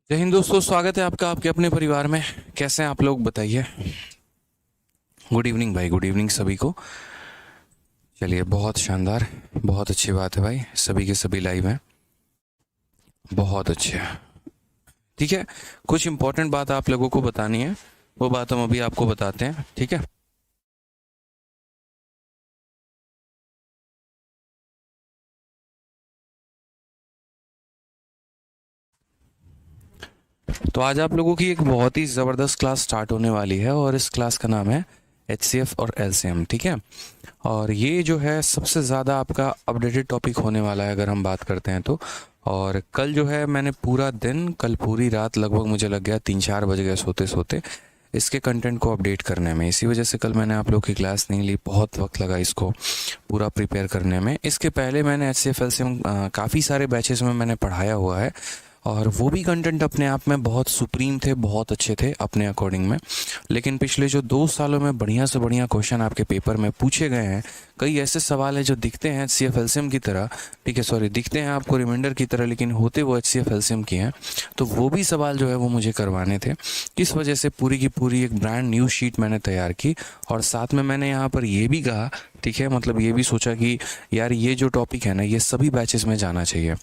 जय हिंद दोस्तों, स्वागत है आपका आपके अपने परिवार में। कैसे हैं आप लोग, बताइए। गुड इवनिंग भाई, गुड इवनिंग सभी को। चलिए, बहुत शानदार, बहुत अच्छी बात है भाई, सभी के सभी लाइव हैं। बहुत अच्छे। ठीक है, कुछ इंपॉर्टेंट बात आप लोगों को बतानी है, वो बात हम अभी आपको बताते हैं। ठीक है, तो आज आप लोगों की एक बहुत ही ज़बरदस्त क्लास स्टार्ट होने वाली है और इस क्लास का नाम है HCF और LCM। ठीक है, और ये जो है सबसे ज़्यादा आपका अपडेटेड टॉपिक होने वाला है अगर हम बात करते हैं तो। और कल जो है मैंने पूरा दिन, कल पूरी रात लगभग मुझे लग गया 3-4 बज गए सोते सोते इसके कंटेंट को अपडेट करने में। इसी वजह से कल मैंने आप लोग की क्लास नहीं ली, बहुत वक्त लगा इसको पूरा प्रिपेयर करने में। इसके पहले मैंने HCF LCM काफ़ी सारे बैचेस में मैंने पढ़ाया हुआ है और वो भी कंटेंट अपने आप में बहुत सुप्रीम थे, बहुत अच्छे थे अपने अकॉर्डिंग में। लेकिन पिछले जो 2 सालों में बढ़िया से बढ़िया क्वेश्चन आपके पेपर में पूछे गए हैं। कई ऐसे सवाल हैं जो दिखते हैं HCF LCM की तरह, ठीक है, सॉरी, दिखते हैं आपको रिमाइंडर की तरह लेकिन होते वो HCF LCM की हैं। तो वो भी सवाल जो है वो मुझे करवाने थे। इस वजह से पूरी की पूरी एक ब्रांड न्यू शीट मैंने तैयार की और साथ में मैंने यहाँ पर ये भी कहा, ठीक है, मतलब ये भी सोचा कि यार ये जो टॉपिक है ना ये सभी बैचेस में जाना चाहिए।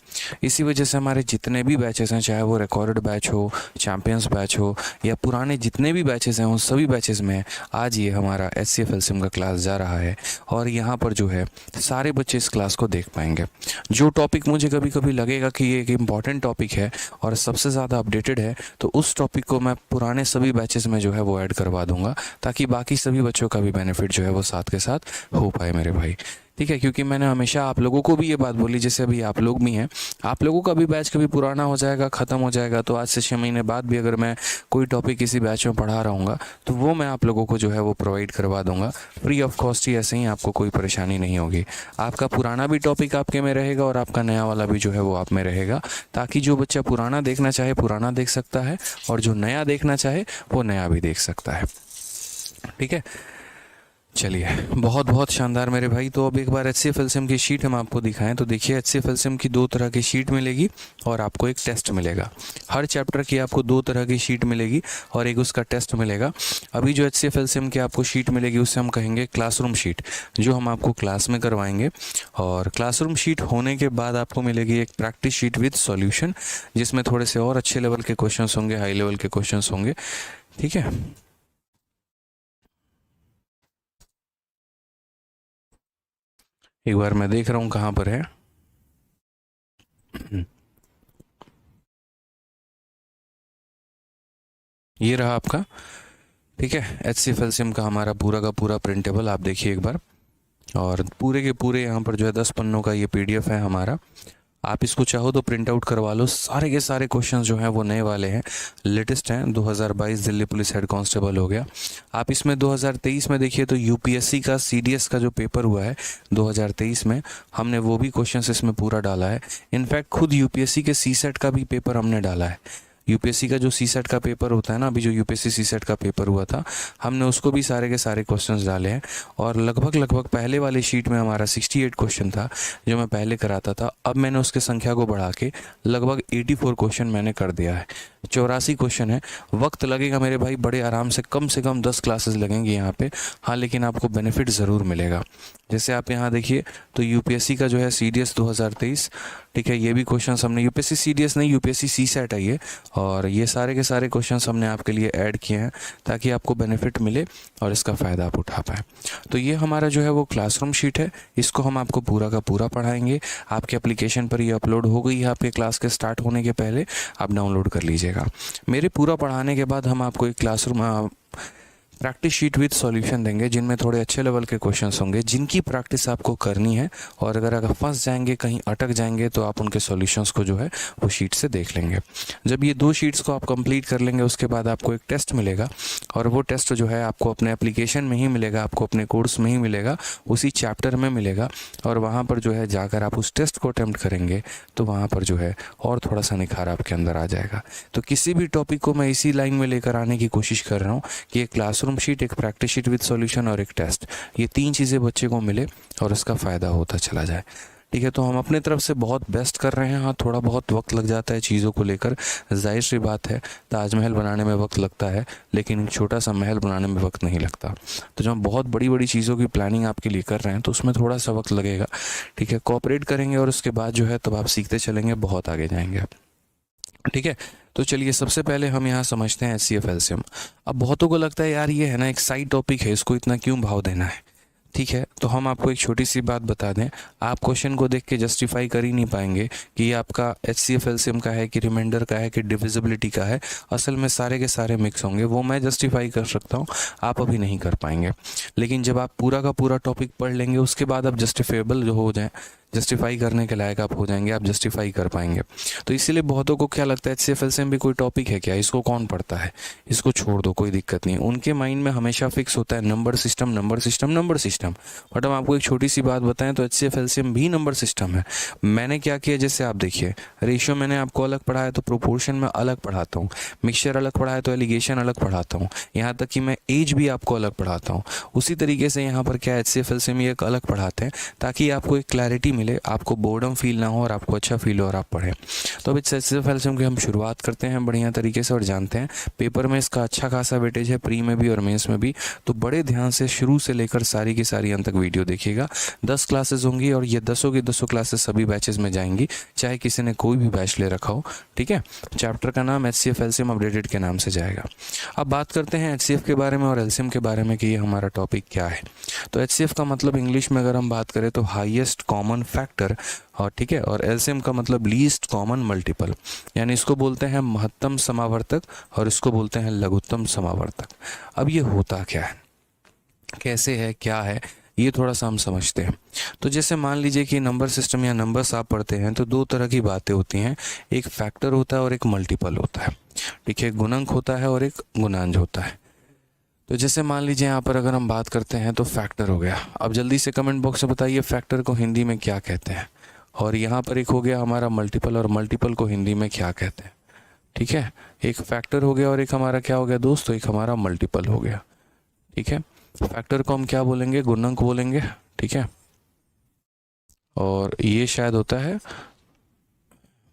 इसी वजह से हमारे जितने भी बैचेस हैं, चाहे वो रिकॉर्डेड बैच हो, चैंपियंस बैच हो या पुराने जितने भी बैचेस हैं, उन सभी बैचेस में आज ये हमारा HCF LCM का क्लास जा रहा है। और यहाँ पर जो है सारे बच्चे इस क्लास को देख पाएंगे। जो टॉपिक मुझे कभी कभी लगेगा कि ये एक इम्पॉर्टेंट टॉपिक है और सबसे ज़्यादा अपडेटेड है, तो उस टॉपिक को मैं पुराने सभी बैचेस में जो है वो ऐड करवा दूंगा, ताकि बाकी सभी बच्चों का भी बेनिफिट जो है वो साथ के साथ हो पाए मेरे भाई। ठीक है, क्योंकि मैंने हमेशा आप लोगों को भी ये बात बोली, जैसे अभी आप लोग भी हैं, आप लोगों का भी बैच कभी पुराना हो जाएगा, ख़त्म हो जाएगा, तो आज से 6 महीने बाद भी अगर मैं कोई टॉपिक किसी बैच में पढ़ा रहूँगा तो वो मैं आप लोगों को जो है वो प्रोवाइड करवा दूंगा फ्री ऑफ कॉस्ट ही। ऐसे ही आपको कोई परेशानी नहीं होगी। आपका पुराना भी टॉपिक आपके में रहेगा और आपका नया वाला भी जो है वो आप में रहेगा, ताकि जो बच्चा पुराना देखना चाहे पुराना देख सकता है और जो नया देखना चाहे वो नया भी देख सकता है। ठीक है, चलिए, बहुत बहुत शानदार मेरे भाई। तो अब एक बार HCF LCM की शीट हम आपको दिखाएं तो देखिए, HCF LCM की 2 तरह की शीट मिलेगी और आपको एक टेस्ट मिलेगा। हर चैप्टर की आपको 2 तरह की शीट मिलेगी और एक उसका टेस्ट मिलेगा। अभी जो HCF LCM की आपको शीट मिलेगी उसे हम कहेंगे क्लासरूम शीट, जो हम आपको क्लास में करवाएंगे। और क्लासरूम शीट होने के बाद आपको मिलेगी एक प्रैक्टिस शीट विद सॉल्यूशन, जिसमें थोड़े से और अच्छे लेवल के क्वेश्चन होंगे, हाई लेवल के क्वेश्चन होंगे। ठीक है, एक बार मैं देख रहा हूँ कहाँ पर है। ये रहा आपका। ठीक है, HCF LCM का हमारा पूरा का पूरा प्रिंटेबल आप देखिए एक बार। और पूरे के पूरे यहाँ पर जो है 10 पन्नों का ये PDF है हमारा। आप इसको चाहो तो प्रिंट आउट करवा लो। सारे के सारे क्वेश्चन जो हैं वो नए वाले हैं, लेटेस्ट हैं। 2022 दिल्ली पुलिस हेड कांस्टेबल हो गया। आप इसमें 2023 में देखिए तो UPSC का CDS का जो पेपर हुआ है 2023 में, हमने वो भी क्वेश्चन इसमें पूरा डाला है। इनफैक्ट खुद UPSC के CSET का भी पेपर हमने डाला है। UPSC का जो CSET का पेपर होता है ना, अभी जो UPSC CSET का पेपर हुआ था, हमने उसको भी सारे के सारे क्वेश्चंस डाले हैं। और लगभग लगभग पहले वाली शीट में हमारा 68 क्वेश्चन था जो मैं पहले कराता था। अब मैंने उसके संख्या को बढ़ा के लगभग 84 क्वेश्चन मैंने कर दिया है। 84 क्वेश्चन है। वक्त लगेगा मेरे भाई, बड़े आराम से कम 10 क्लासेस लगेंगी यहाँ पे। हाँ, लेकिन आपको बेनिफिट ज़रूर मिलेगा। जैसे आप यहाँ देखिए तो UPSC का जो है CDS 2023, ठीक है, ये भी क्वेश्चन हमने UPSC CDS नहीं, UPSC CSET है ये। और ये सारे के सारे क्वेश्चन हमने आपके लिए ऐड किए हैं ताकि आपको बेनिफिट मिले और इसका फ़ायदा आप उठा पाएँ। तो ये हमारा जो है वो क्लासरूम शीट है, इसको हम आपको पूरा का पूरा पढ़ाएंगे। आपके एप्लीकेशन पर ये अपलोड हो गई है, आपके क्लास के स्टार्ट होने के पहले आप डाउनलोड कर लीजिएगा। मेरे पूरा पढ़ाने के बाद हम आपको एक classroom practice sheet with solution देंगे, जिनमें थोड़े अच्छे लेवल के क्वेश्चंस होंगे जिनकी प्रैक्टिस आपको करनी है। और अगर फंस जाएंगे, कहीं अटक जाएंगे, तो आप उनके सॉल्यूशंस को जो है वो शीट से देख लेंगे। जब ये 2 शीट्स को आप कंप्लीट कर लेंगे उसके बाद आपको एक टेस्ट मिलेगा और वो टेस्ट जो है आपको अपने एप्लीकेशन में ही मिलेगा, आपको अपने कोर्स में ही मिलेगा, उसी चैप्टर में मिलेगा। और वहाँ पर जो है जाकर आप उस टेस्ट को अटेम्प्ट करेंगे तो वहाँ पर जो है और थोड़ा सा निखार आपके अंदर आ जाएगा। तो किसी भी टॉपिक को मैं इसी लाइन में लेकर आने की कोशिश कर रहा हूँ कि एक क्लासरूम शीट, एक प्रैक्टिस शीट विद सॉल्यूशन और एक टेस्ट, ये 3 चीज़ें बच्चे को मिले और इसका फ़ायदा होता चला जाए। ठीक है। तो हम अपने तरफ से बहुत बेस्ट कर रहे हैं। हाँ, थोड़ा बहुत वक्त लग जाता है चीज़ों को लेकर, जाहिर सी बात है, ताजमहल बनाने में वक्त लगता है लेकिन एक छोटा सा महल बनाने में वक्त नहीं लगता। तो जब हम बहुत बड़ी बड़ी चीज़ों की प्लानिंग आपके लिए कर रहे हैं तो उसमें थोड़ा सा वक्त लगेगा, ठीक है। कोऑपरेट करेंगे और उसके बाद जो है तब आप सीखते चलेंगे, बहुत आगे जाएंगे, ठीक है। तो चलिए सबसे पहले हम यहाँ समझते हैं HCF LCM। अब बहुतों को लगता है यार ये है ना एक साइड टॉपिक है, इसको इतना क्यों भाव देना है, ठीक है। तो हम आपको एक छोटी सी बात बता दें, आप क्वेश्चन को देख के जस्टिफाई कर ही नहीं पाएंगे कि ये आपका HCF LCM का है कि रिमाइंडर का है कि डिविजिबिलिटी का है। असल में सारे के सारे मिक्स होंगे, वो मैं जस्टिफाई कर सकता हूँ, आप अभी नहीं कर पाएंगे। लेकिन जब आप पूरा का पूरा टॉपिक पढ़ लेंगे उसके बाद आप जस्टिफेबल जो हो जाए, जस्टिफाई करने के लायक आप हो जाएंगे, आप जस्टिफाई कर पाएंगे। तो इसीलिए बहुतों को क्या लगता है HCF LCM भी कोई टॉपिक है क्या, इसको कौन पढ़ता है, इसको छोड़ दो, कोई दिक्कत नहीं। उनके माइंड में हमेशा फिक्स होता है number system, number system, number system. But हम आपको एक छोटी सी बात बताएं तो HCF LCM भी नंबर सिस्टम है। मैंने क्या किया, जैसे आप देखिए, रेशियो मैंने आपको अलग पढ़ाया तो प्रोपोर्शन में अलग पढ़ाता हूँ, मिक्सचर अलग पढ़ाया तो एलिगेशन अलग पढ़ाता हूँ, यहाँ तक कि मैं एज भी आपको अलग पढ़ाता हूँ। उसी तरीके से यहाँ पर क्या HCF LCM ये एक अलग पढ़ाते हैं ताकि आपको एक क्लैरिटी मिले, आपको बोर्डम फील ना हो और आपको अच्छा फील हो और आप पढ़ें। तो अब HCF LCM की हम शुरुआत करते हैं बढ़िया तरीके से और जानते हैं पेपर में इसका अच्छा खासा वेटेज है, प्री में भी और मेंस में भी। तो बड़े ध्यान से शुरू से लेकर सारी की सारी अंत तक वीडियो देखिएगा। 10 क्लासेस होंगी और ये 10 की 10 क्लासेस सभी बैचेस में जाएंगी, चाहे किसी ने कोई भी बैच ले रखा हो, ठीक है। चैप्टर का नाम HCF LCM अपडेटेड के नाम से जाएगा। अब बात करते हैं HCF के बारे में और LCM के बारे में कि ये हमारा टॉपिक क्या है। तो HCF का मतलब इंग्लिश में अगर हम बात करें तो हाईएस्ट कॉमन फैक्टर, और ठीक है, और LCM का मतलब लीस्ट कॉमन मल्टीपल, यानी इसको बोलते हैं महत्तम समावर्तक और इसको बोलते हैं लघुत्तम समावर्तक। अब ये होता क्या है, कैसे है, क्या है, ये थोड़ा सा हम समझते हैं। तो जैसे मान लीजिए कि नंबर सिस्टम या नंबर्स आप पढ़ते हैं तो दो तरह की बातें होती हैं, एक फैक्टर होता है और एक मल्टीपल होता है, ठीक है। गुणक होता है और एक गुणांज होता है। तो जैसे मान लीजिए यहाँ पर अगर हम बात करते हैं तो फैक्टर हो गया। अब जल्दी से कमेंट बॉक्स में बताइए फैक्टर को हिंदी में क्या कहते हैं। और यहाँ पर एक हो गया हमारा मल्टीपल, और मल्टीपल को हिंदी में क्या कहते हैं, ठीक है। एक फैक्टर हो गया और एक हमारा क्या हो गया दोस्तों, एक हमारा मल्टीपल हो गया, ठीक है। फैक्टर को हम क्या बोलेंगे, गुणक बोलेंगे, ठीक है। और ये शायद होता है,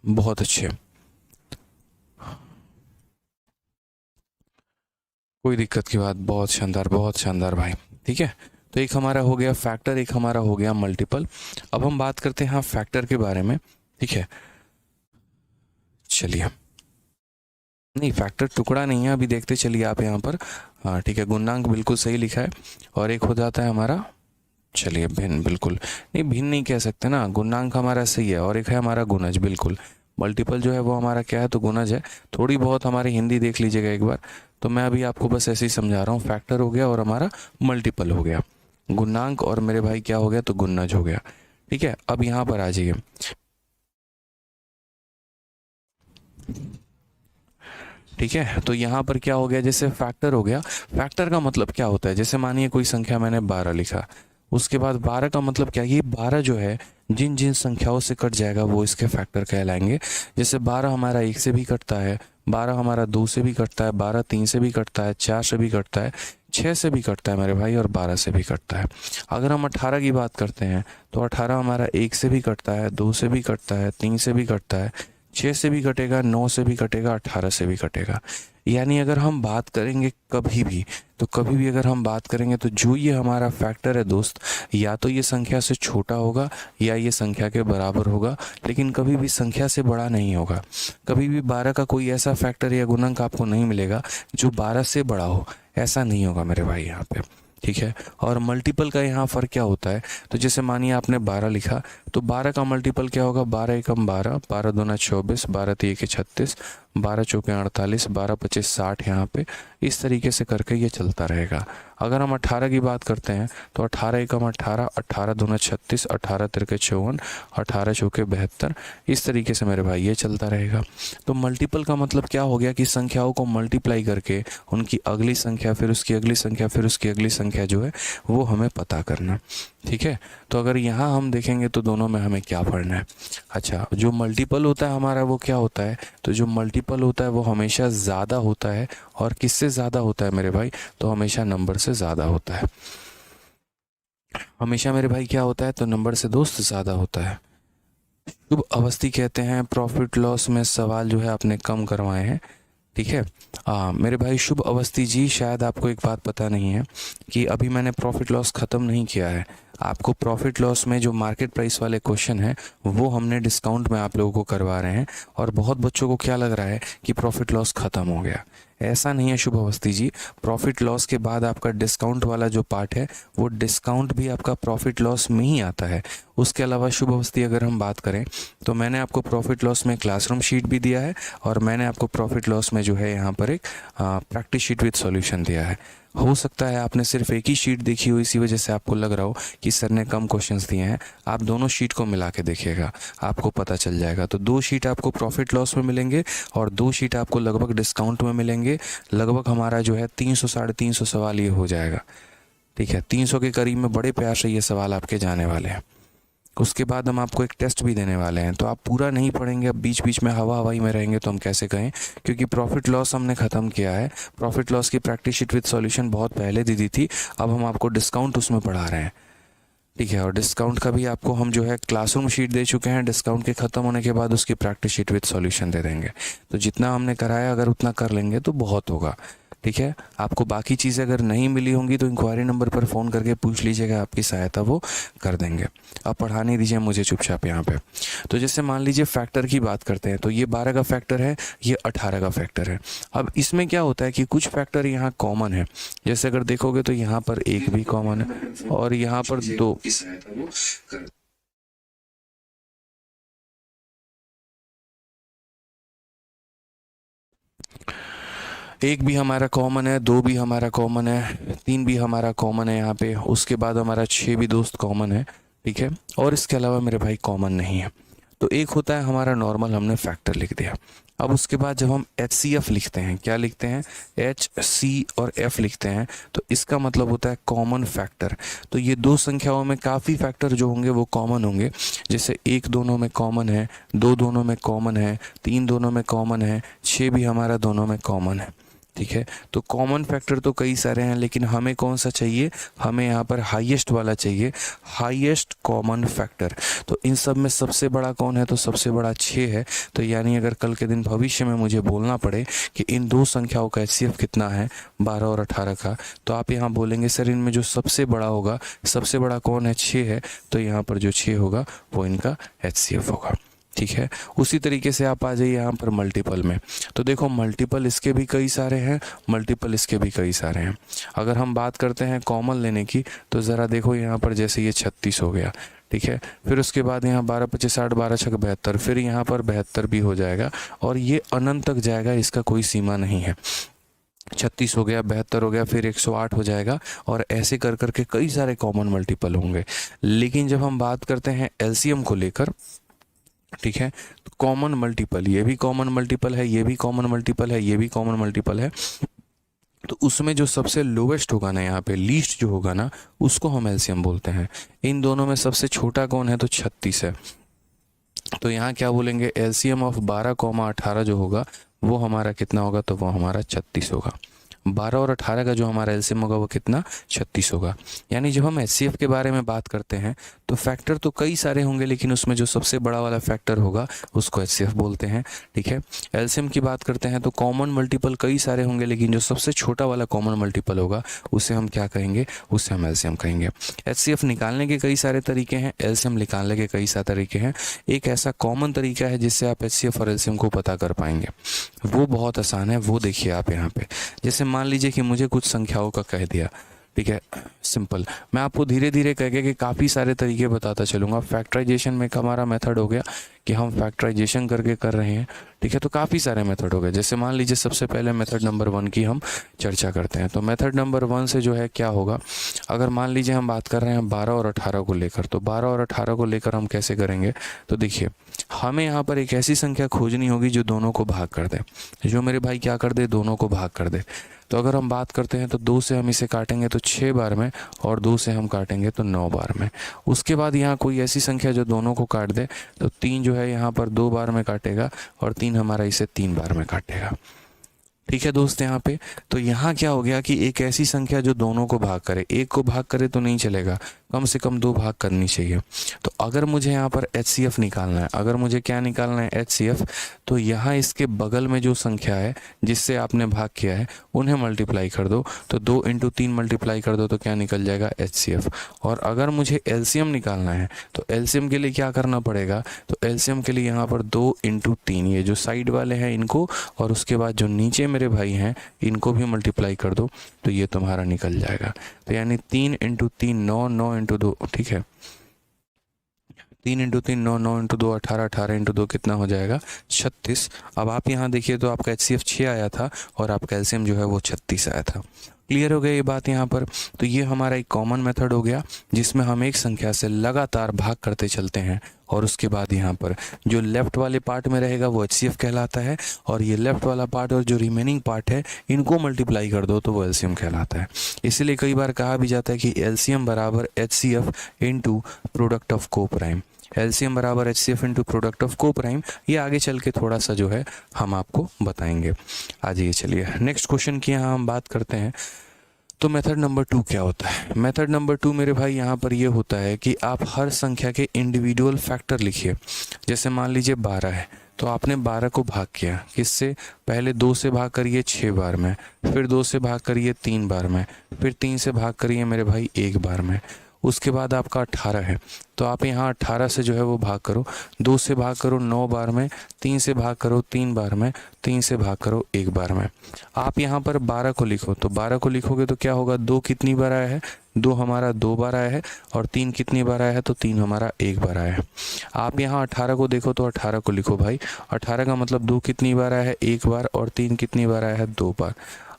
बहुत अच्छे, कोई दिक्कत की बात, बहुत शानदार, बहुत शानदार भाई, ठीक है। तो एक हमारा हो गया फैक्टर, एक हमारा हो गया मल्टीपल। अब हम बात करते हैं हाँ फैक्टर के बारे में, ठीक है। चलिए, नहीं फैक्टर टुकड़ा नहीं है, अभी देखते चलिए आप यहाँ पर, हाँ ठीक है, गुणांक बिल्कुल सही लिखा है। और एक हो जाता है हमारा, चलिए भिन्न, बिल्कुल नहीं भिन्न नहीं कह सकते ना, गुणांक हमारा सही है। और एक है हमारा गुणज, बिल्कुल। मल्टीपल जो है वो हमारा क्या है, तो गुणज है। थोड़ी बहुत हमारी हिंदी देख लीजिएगा एक बार। तो मैं अभी आपको बस ऐसे ही समझा रहा हूँ, फैक्टर हो गया और हमारा मल्टीपल हो गया, गुणांक और मेरे भाई क्या हो गया, तो गुणज हो गया, ठीक है। अब यहाँ पर आ जाइए, ठीक है। तो यहाँ पर क्या हो गया, जैसे फैक्टर हो गया, फैक्टर का मतलब क्या होता है, जैसे मानिए कोई संख्या मैंने 12 लिखा, उसके बाद 12 का मतलब क्या, ये 12 जो है जिन जिन संख्याओं से कट जाएगा वो इसके फैक्टर कहलाएंगे। जैसे 12 हमारा 1 से भी कटता है, 12 हमारा 2 से भी कटता है, 12 3 से भी कटता है, 4 से भी कटता है, 6 से भी कटता है मेरे भाई, और 12 से भी कटता है। अगर हम 18 की बात करते हैं तो 18 हमारा 1 से भी कटता है, 2 से भी कटता है, 3 से भी कटता है, 6 से भी कटेगा, 9 से भी कटेगा, 18 से भी कटेगा। यानी अगर हम बात करेंगे कभी भी, तो कभी भी अगर हम बात करेंगे तो जो ये हमारा फैक्टर है दोस्त, या तो ये संख्या से छोटा होगा या ये संख्या के बराबर होगा, लेकिन कभी भी संख्या से बड़ा नहीं होगा। कभी भी 12 का कोई ऐसा फैक्टर या गुणक आपको नहीं मिलेगा जो 12 से बड़ा हो, ऐसा नहीं होगा मेरे भाई यहाँ पे, ठीक है। और मल्टीपल का यहाँ फ़र्क क्या होता है, तो जैसे मानिए आपने 12 लिखा, तो 12 का मल्टीपल क्या होगा, 12 एकम 12, 12 दूना 24, 12 तिये 36, 12 चौके 48, 12 पच्चीस 60, यहाँ पे इस तरीके से करके ये चलता रहेगा। अगर हम 18 की बात करते हैं तो 18 एकम 18, 18 दूना 36, 18 तिरके 54, 18 चौके 72, इस तरीके से मेरे भाई ये चलता रहेगा। तो मल्टीपल का मतलब क्या हो गया कि संख्याओं को मल्टीप्लाई करके उनकी अगली संख्या, फिर उसकी अगली संख्या, फिर उसकी अगली संख्या जो है वो हमें पता करना, ठीक है। तो अगर यहाँ हम देखेंगे तो दोनों में हमें क्या पढ़ना है, अच्छा जो मल्टीपल होता है हमारा वो क्या होता है, तो जो मल्टीपल होता है वो हमेशा ज़्यादा होता है। और किससे ज़्यादा होता है मेरे भाई, तो हमेशा नंबर से ज़्यादा होता है। हमेशा मेरे भाई क्या होता है, तो नंबर से दोस्त ज़्यादा होता है। शुभ अवस्थी कहते हैं प्रॉफिट लॉस में सवाल जो है आपने कम करवाए हैं। ठीक है। मेरे भाई शुभ अवस्थी जी, शायद आपको एक बात पता नहीं है कि अभी मैंने प्रॉफिट लॉस ख़त्म नहीं किया है। आपको प्रॉफिट लॉस में जो मार्केट प्राइस वाले क्वेश्चन हैं वो हमने डिस्काउंट में आप लोगों को करवा रहे हैं, और बहुत बच्चों को क्या लग रहा है कि प्रॉफिट लॉस ख़त्म हो गया। ऐसा नहीं है शुभ अवस्थी जी। प्रॉफिट लॉस के बाद आपका डिस्काउंट वाला जो पार्ट है वो डिस्काउंट भी आपका प्रॉफिट लॉस में ही आता है। उसके अलावा शुभ अवस्थी अगर हम बात करें तो मैंने आपको प्रॉफिट लॉस में क्लासरूम शीट भी दिया है, और मैंने आपको प्रॉफिट लॉस में जो है यहाँ पर एक प्रैक्टिस शीट विद सॉल्यूशन दिया है। हो सकता है आपने सिर्फ एक ही शीट देखी हो, इसी वजह से आपको लग रहा हो कि सर ने कम क्वेश्चंस दिए हैं। आप दोनों शीट को मिला के देखिएगा, आपको पता चल जाएगा। तो 2 शीट आपको प्रॉफिट लॉस में मिलेंगे और 2 शीट आपको लगभग डिस्काउंट में मिलेंगे। लगभग हमारा जो है 300 साढ़े 300 सवाल ये हो जाएगा। ठीक है, 300 के करीब में बड़े प्यार से ये सवाल आपके जाने वाले हैं। उसके बाद हम आपको एक टेस्ट भी देने वाले हैं, तो आप पूरा नहीं पढ़ेंगे, अब बीच बीच में हवा हवाई में रहेंगे तो हम कैसे कहें, क्योंकि प्रॉफिट लॉस हमने ख़त्म किया है। प्रॉफिट लॉस की प्रैक्टिस शीट विद सॉल्यूशन बहुत पहले दी थी, अब हम आपको डिस्काउंट उसमें पढ़ा रहे हैं। ठीक है, और डिस्काउंट का भी आपको हम जो है क्लासरूम शीट दे चुके हैं। डिस्काउंट के ख़त्म होने के बाद उसकी प्रैक्टिस शीट विद सॉल्यूशन दे देंगे। तो जितना हमने कराया अगर उतना कर लेंगे तो बहुत होगा। ठीक है, आपको बाकी चीज़ें अगर नहीं मिली होंगी तो इंक्वायरी नंबर पर फ़ोन करके पूछ लीजिएगा, आपकी सहायता वो कर देंगे। अब पढ़ाने दीजिए मुझे चुपचाप यहाँ पे। तो जैसे मान लीजिए फैक्टर की बात करते हैं, तो ये 12 का फैक्टर है, ये 18 का फैक्टर है। अब इसमें क्या होता है कि कुछ फैक्टर यहाँ कॉमन है। जैसे अगर देखोगे तो यहाँ पर 1 भी कॉमन है और यहाँ पर 2। एक भी हमारा कॉमन है, 2 भी हमारा कॉमन है, 3 भी हमारा कॉमन है यहाँ पे। उसके बाद हमारा 6 भी दोस्त कॉमन है। ठीक है, और इसके अलावा मेरे भाई कॉमन नहीं है। तो एक होता है हमारा नॉर्मल, हमने फैक्टर लिख दिया। अब उसके बाद जब हम HCF लिखते हैं, क्या लिखते हैं, HC और F लिखते हैं, तो इसका मतलब होता है कॉमन फैक्टर। तो ये 2 संख्याओं में काफ़ी फैक्टर जो होंगे वो कॉमन होंगे। जैसे 1 दोनों में कॉमन है, 2 दोनों में कॉमन है, 3 दोनों में कॉमन है, 6 भी हमारा दोनों में कॉमन है। ठीक है, तो कॉमन फैक्टर तो कई सारे हैं, लेकिन हमें कौन सा चाहिए, हमें यहाँ पर हाईएस्ट वाला चाहिए, हाईएस्ट कॉमन फैक्टर। तो इन सब में सबसे बड़ा कौन है, तो सबसे बड़ा 6 है। तो यानी अगर कल के दिन भविष्य में मुझे बोलना पड़े कि इन 2 संख्याओं का HCF कितना है, 12 और 18 का, तो आप यहाँ बोलेंगे सर इनमें जो सबसे बड़ा होगा, सबसे बड़ा कौन है, 6 है, तो यहाँ पर जो 6 होगा वो इनका HCF होगा। ठीक है, उसी तरीके से आप आ जाइए यहाँ पर मल्टीपल में। तो देखो मल्टीपल इसके भी कई सारे हैं, मल्टीपल इसके भी कई सारे हैं। अगर हम बात करते हैं कॉमन लेने की, तो ज़रा देखो यहाँ पर जैसे ये 36 हो गया। ठीक है, फिर उसके बाद यहाँ 12 25 60 12 6 72, फिर यहाँ पर 72 भी हो जाएगा, और ये अनंत तक जाएगा, इसका कोई सीमा नहीं है। 36 हो गया, 72 हो गया, फिर 108 हो जाएगा, और ऐसे कर करके कई सारे कॉमन मल्टीपल होंगे। लेकिन जब हम बात करते हैं LCM को लेकर, ठीक है, तो कॉमन मल्टीपल, ये भी कॉमन मल्टीपल है, ये भी कॉमन मल्टीपल है, ये भी कॉमन मल्टीपल है, तो उसमें जो सबसे लोवेस्ट होगा ना, यहाँ पे लीस्ट जो होगा ना, उसको हम LCM बोलते हैं। इन दोनों में सबसे छोटा कौन है, तो 36 है। तो यहाँ क्या बोलेंगे, LCM ऑफ 12,18 जो होगा वो हमारा कितना होगा, तो वो हमारा 36 होगा। 12 और 18 का जो हमारा LCM होगा वो कितना, 36 होगा। यानी जब हम HCF के बारे में बात करते हैं तो फैक्टर तो कई सारे होंगे, लेकिन उसमें जो सबसे बड़ा वाला फैक्टर होगा उसको HCF बोलते हैं। ठीक है, LCM की बात करते हैं तो कॉमन मल्टीपल कई सारे होंगे, लेकिन जो सबसे छोटा वाला कॉमन मल्टीपल होगा उसे हम क्या कहेंगे, उसे हम LCM कहेंगे। HCF निकालने के कई सारे तरीके हैं, LCM निकालने के कई सारे तरीके हैं। एक ऐसा कॉमन तरीका है जिससे आप HCF और LCM को पता कर पाएंगे, वो बहुत आसान है, वो देखिए आप यहाँ पे। जैसे मान लीजिए कि मुझे कुछ संख्याओं का कह दिया, ठीक है, सिंपल, मैं आपको धीरे धीरे कह के कि काफ़ी सारे तरीके बताता चलूँगा। फैक्टराइजेशन में हमारा मेथड हो गया कि हम फैक्टराइजेशन करके कर रहे हैं। ठीक है, तो काफ़ी सारे मेथड हो गए। जैसे मान लीजिए सबसे पहले मेथड नंबर 1 की हम चर्चा करते हैं। तो मेथड नंबर 1 से जो है क्या होगा, अगर मान लीजिए हम बात कर रहे हैं 12 और 18 को लेकर, तो 12 और 18 को लेकर हम कैसे करेंगे, तो देखिए हमें यहाँ पर एक ऐसी संख्या खोजनी होगी जो दोनों को भाग कर दे, जो मेरे भाई क्या कर दे, दोनों को भाग कर दे। तो अगर हम बात करते हैं तो 2 से हम इसे काटेंगे तो 6 बार में, और 2 से हम काटेंगे तो 9 बार में। उसके बाद यहाँ कोई ऐसी संख्या जो दोनों को काट दे, तो 3 जो है यहाँ पर 2 बार में काटेगा, और 3 हमारा इसे 3 बार में काटेगा। ठीक है दोस्त, यहाँ पे तो यहाँ क्या हो गया कि एक ऐसी संख्या जो दोनों को भाग करे, एक को भाग करे तो नहीं चलेगा, कम से कम 2 भाग करनी चाहिए। तो अगर मुझे यहाँ पर HCF निकालना है, अगर मुझे क्या निकालना है HCF, तो यहाँ इसके बगल में जो संख्या है जिससे आपने भाग किया है उन्हें मल्टीप्लाई कर दो। तो 2 × 3 मल्टीप्लाई कर दो तो क्या निकल जाएगा HCF। और अगर मुझे LCM निकालना है तो LCM के लिए क्या करना पड़ेगा, तो LCM के लिए यहाँ पर 2 × 3, ये जो साइड वाले हैं इनको और उसके बाद जो नीचे मेरे भाई हैं इनको भी मल्टीप्लाई कर दो तो ये तुम्हारा निकल जाएगा। तो यानी 3 × 3 9, 9 × 2, ठीक है, 3 × 3 9, 9 × 2 18, 18 × 2 कितना हो जाएगा 36। अब आप यहाँ देखिए तो आपका HCF 6 आया था और आपका LCM जो है वो 36 आया था। क्लियर हो गया ये बात यहाँ पर। तो ये हमारा एक कॉमन मेथड हो गया जिसमें हम एक संख्या से लगातार भाग करते चलते हैं और उसके बाद यहाँ पर जो लेफ्ट वाले पार्ट में रहेगा वो HCF कहलाता है और ये लेफ्ट वाला पार्ट और जो रिमेनिंग पार्ट है इनको मल्टीप्लाई कर दो तो वो LCM कहलाता है। इसीलिए कई बार कहा भी जाता है कि LCM बराबर HCF इंटू प्रोडक्ट ऑफ को प्राइम। LCM बराबर HCF इंटू प्रोडक्ट ऑफ को प्राइम, ये आगे चल के थोड़ा सा जो है हम आपको बताएंगे। आ जाइए चलिए नेक्स्ट क्वेश्चन की यहाँ हम बात करते हैं। तो मेथड नंबर 2 क्या होता है? मेथड नंबर 2 मेरे भाई यहाँ पर ये होता है कि आप हर संख्या के इंडिविजुअल फैक्टर लिखिए। जैसे मान लीजिए 12 है तो आपने 12 को भाग किया किससे, पहले 2 से भाग करिए 6 बार में, फिर 2 से भाग करिए 3 बार में, फिर 3 से भाग करिए मेरे भाई 1 बार में, उसके बाद आपका 18 है तो आप यहाँ 18 से जो है वो भाग करो, 2 से भाग करो 9 बार में, 3 से भाग करो 3 बार में, 3 से भाग करो 1 बार में। आप यहाँ पर 12 को लिखो तो 12 को लिखोगे तो क्या होगा, 2 कितनी बार आया है, 2 हमारा 2 बार आया है और 3 कितनी बार आया है, तो 3 हमारा 1 बार आया है। आप यहाँ 18 को देखो तो 18 को लिखो भाई, 18 का मतलब 2 कितनी बार आया है, 1 बार, और 3 कितनी बार आया है, 2 बार।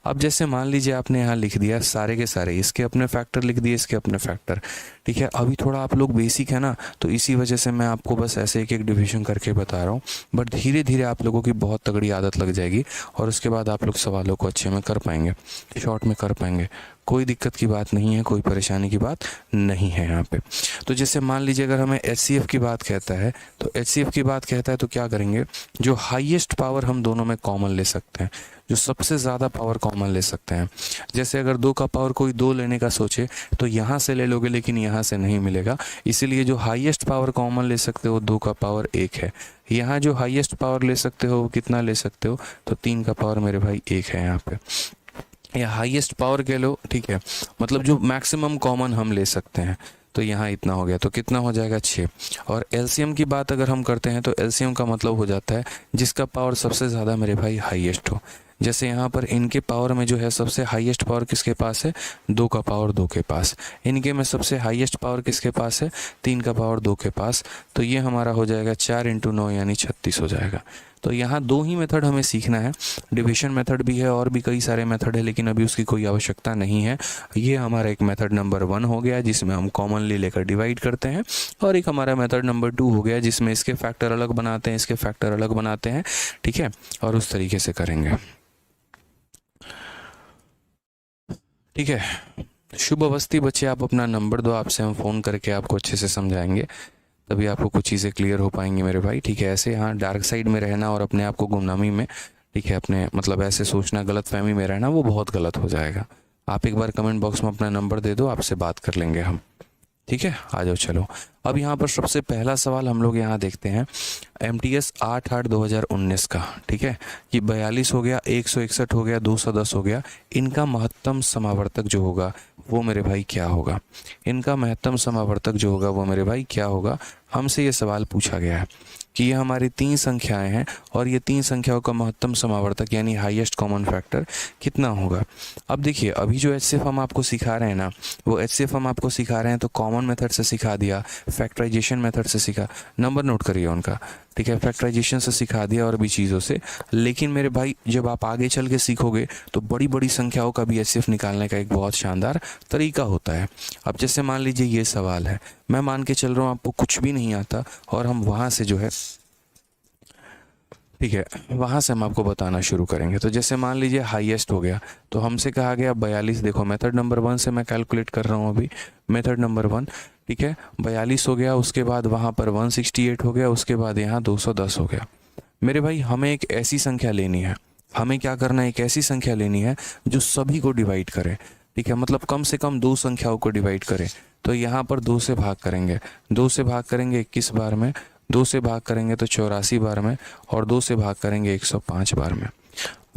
अब जैसे मान लीजिए आपने यहाँ लिख दिया सारे के सारे, इसके अपने फैक्टर लिख दिए, इसके अपने फैक्टर, ठीक है। अभी थोड़ा आप लोग बेसिक है ना तो इसी वजह से मैं आपको बस ऐसे एक एक डिवीजन करके बता रहा हूँ, बट धीरे धीरे आप लोगों की बहुत तगड़ी आदत लग जाएगी और उसके बाद आप लोग सवालों को अच्छे में कर पाएंगे, शॉर्ट में कर पाएंगे। कोई दिक्कत की बात नहीं है, कोई परेशानी की बात नहीं है यहाँ पे। तो जैसे मान लीजिए अगर हमें HCF की बात कहता है तो HCF की बात कहता है तो क्या करेंगे, जो हाईएस्ट पावर हम दोनों में कॉमन ले सकते हैं, जो सबसे ज़्यादा पावर कॉमन ले सकते हैं। जैसे अगर 2 का पावर कोई 2 लेने का सोचे तो यहाँ से ले लोगे लेकिन यहाँ से नहीं मिलेगा, इसीलिए जो हाईएस्ट पावर कॉमन ले सकते हो 2 का पावर 1 है। यहाँ जो हाईएस्ट पावर ले सकते हो वो कितना ले सकते हो, तो 3 का पावर मेरे भाई 1 है यहाँ पे, या हाईएस्ट पावर कह लो, ठीक है, मतलब जो मैक्सिमम कॉमन हम ले सकते हैं। तो यहाँ इतना हो गया तो कितना हो जाएगा 6। और LCM की बात अगर हम करते हैं तो LCM का मतलब हो जाता है जिसका पावर सबसे ज़्यादा मेरे भाई हाईएस्ट हो। जैसे यहाँ पर इनके पावर में जो है सबसे हाईएस्ट पावर किसके पास है, 2 का पावर 2 के पास, इनके में सबसे हाईएस्ट पावर किसके पास है, 3 का पावर 2 के पास। तो ये हमारा हो जाएगा 4 × 9 यानी 36 हो जाएगा। तो यहाँ 2 ही मेथड हमें सीखना है, डिविजन मेथड भी है और भी कई सारे मेथड है लेकिन अभी उसकी कोई आवश्यकता नहीं है। ये हमारा एक मेथड नंबर 1 हो गया जिसमें हम कॉमनली लेकर डिवाइड करते हैं, और एक हमारा मेथड नंबर 2 हो गया जिसमें इसके फैक्टर अलग बनाते हैं, इसके फैक्टर अलग बनाते हैं, ठीक है, और उस तरीके से करेंगे, ठीक है। शुभ अवस्थी बच्चे, आप अपना नंबर दो, आपसे हम फ़ोन करके आपको अच्छे से समझाएंगे, तभी आपको कुछ चीज़ें क्लियर हो पाएंगी मेरे भाई, ठीक है। ऐसे हाँ डार्क साइड में रहना और अपने आप को गुमनामी में, ठीक है, अपने मतलब ऐसे सोचना, गलत फहमी में रहना, वो बहुत गलत हो जाएगा। आप एक बार कमेंट बॉक्स में अपना नंबर दे दो, आपसे बात कर लेंगे हम, ठीक है। आ जाओ चलो। अब यहाँ पर सबसे पहला सवाल हम लोग यहाँ देखते हैं MTS 8/8/2019 का, ठीक है। ये 42 हो गया, 161 हो गया, 210 हो गया, इनका महत्तम समावर्तक जो होगा वो मेरे भाई क्या होगा, इनका महत्तम समावर्तक जो होगा वो मेरे भाई क्या होगा। हमसे ये सवाल पूछा गया है कि ये हमारी 3 संख्याएं हैं और ये 3 संख्याओं का महत्तम समावर्तक यानी हाईएस्ट कॉमन फैक्टर कितना होगा। अब देखिए अभी जो HCF हम आपको सिखा रहे हैं ना, वो HCF हम आपको सिखा रहे हैं तो कॉमन मेथड से सिखा दिया, फैक्टराइजेशन मेथड से सीखा, नंबर नोट करिए उनका, ठीक है, फैक्टराइजेशन से सिखा दिया और भी चीज़ों से। लेकिन मेरे भाई जब आप आगे चल के सीखोगे तो बड़ी बड़ी संख्याओं का भी HCF निकालने का एक बहुत शानदार तरीका होता है। अब जैसे मान लीजिए ये सवाल है, मैं मान के चल रहा हूँ आपको कुछ भी नहीं आता और हम वहाँ से जो है, ठीक है, वहाँ से हम आपको बताना शुरू करेंगे। तो जैसे मान लीजिए हाईएस्ट हो गया तो हमसे कहा गया 42, देखो मेथड नंबर 1 से मैं कैलकुलेट कर रहा हूँ अभी, मेथड नंबर 1, ठीक है, 42 हो गया, उसके बाद वहाँ पर 168 हो गया, उसके बाद यहाँ 210 हो गया। मेरे भाई हमें एक ऐसी संख्या लेनी है, हमें क्या करना है, एक ऐसी संख्या लेनी है जो सभी को डिवाइड करे, ठीक है, मतलब कम से कम 2 संख्याओं को डिवाइड करे। तो यहाँ पर 2 से भाग करेंगे, 2 से भाग करेंगे 21 बार में, 2 से भाग करेंगे तो 84 बार में, और 2 से भाग करेंगे 105 बार में।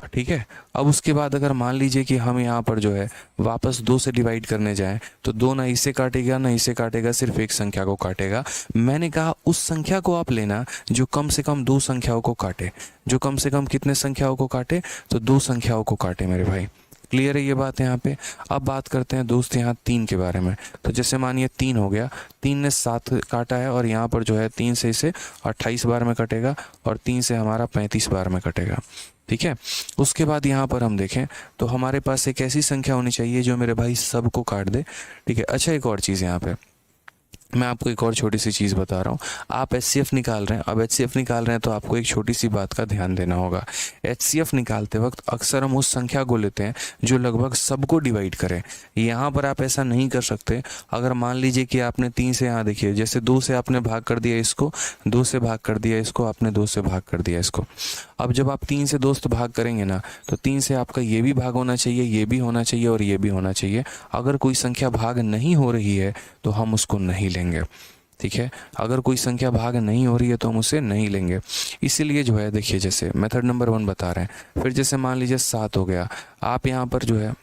ठीक है। अब उसके बाद अगर मान लीजिए कि हम यहाँ पर जो है वापस 2 से डिवाइड करने जाएं तो 2 ना इसे काटेगा ना इसे काटेगा, सिर्फ एक संख्या को काटेगा। मैंने कहा उस संख्या को आप लेना जो कम से कम 2 संख्याओं को काटे, जो कम से कम कितने संख्याओं को काटे, तो 2 संख्याओं को काटे मेरे भाई। क्लियर है ये बात यहाँ पे। अब बात करते हैं दोस्त यहाँ 3 के बारे में। तो जैसे मानिए 3 हो गया, 3 ने 7 काटा है और यहाँ पर जो है 3 से इसे 28 बार में कटेगा और 3 से हमारा 35 बार में कटेगा। ठीक है। उसके बाद यहाँ पर हम देखें तो हमारे पास एक ऐसी संख्या होनी चाहिए जो मेरे भाई सबको काट दे। ठीक है। अच्छा, एक और चीज़ यहाँ पे मैं आपको एक और छोटी सी चीज़ बता रहा हूँ। आप HCF निकाल रहे हैं, अब HCF निकाल रहे हैं तो आपको एक छोटी सी बात का ध्यान देना होगा। HCF निकालते वक्त अक्सर हम उस संख्या को लेते हैं जो लगभग सबको डिवाइड करें। यहाँ पर आप ऐसा नहीं कर सकते। अगर मान लीजिए कि आपने 3 से, यहाँ देखिए जैसे 2 से आपने भाग कर दिया इसको, 2 से भाग कर दिया इसको, आपने 2 से भाग कर दिया इसको। अब जब आप 3 से दोस्त भाग करेंगे ना तो 3 से आपका ये भी भाग होना चाहिए, ये भी होना चाहिए और ये भी होना चाहिए। अगर कोई संख्या भाग नहीं हो रही है तो हम उसको नहीं लेंगे। ठीक है। अगर कोई संख्या भाग नहीं हो रही है तो हम उसे नहीं लेंगे। इसीलिए जो है देखिए, जैसे मेथड नंबर 1 बता रहे हैं। फिर जैसे मान लीजिए 7 हो गया, आप यहाँ पर जो है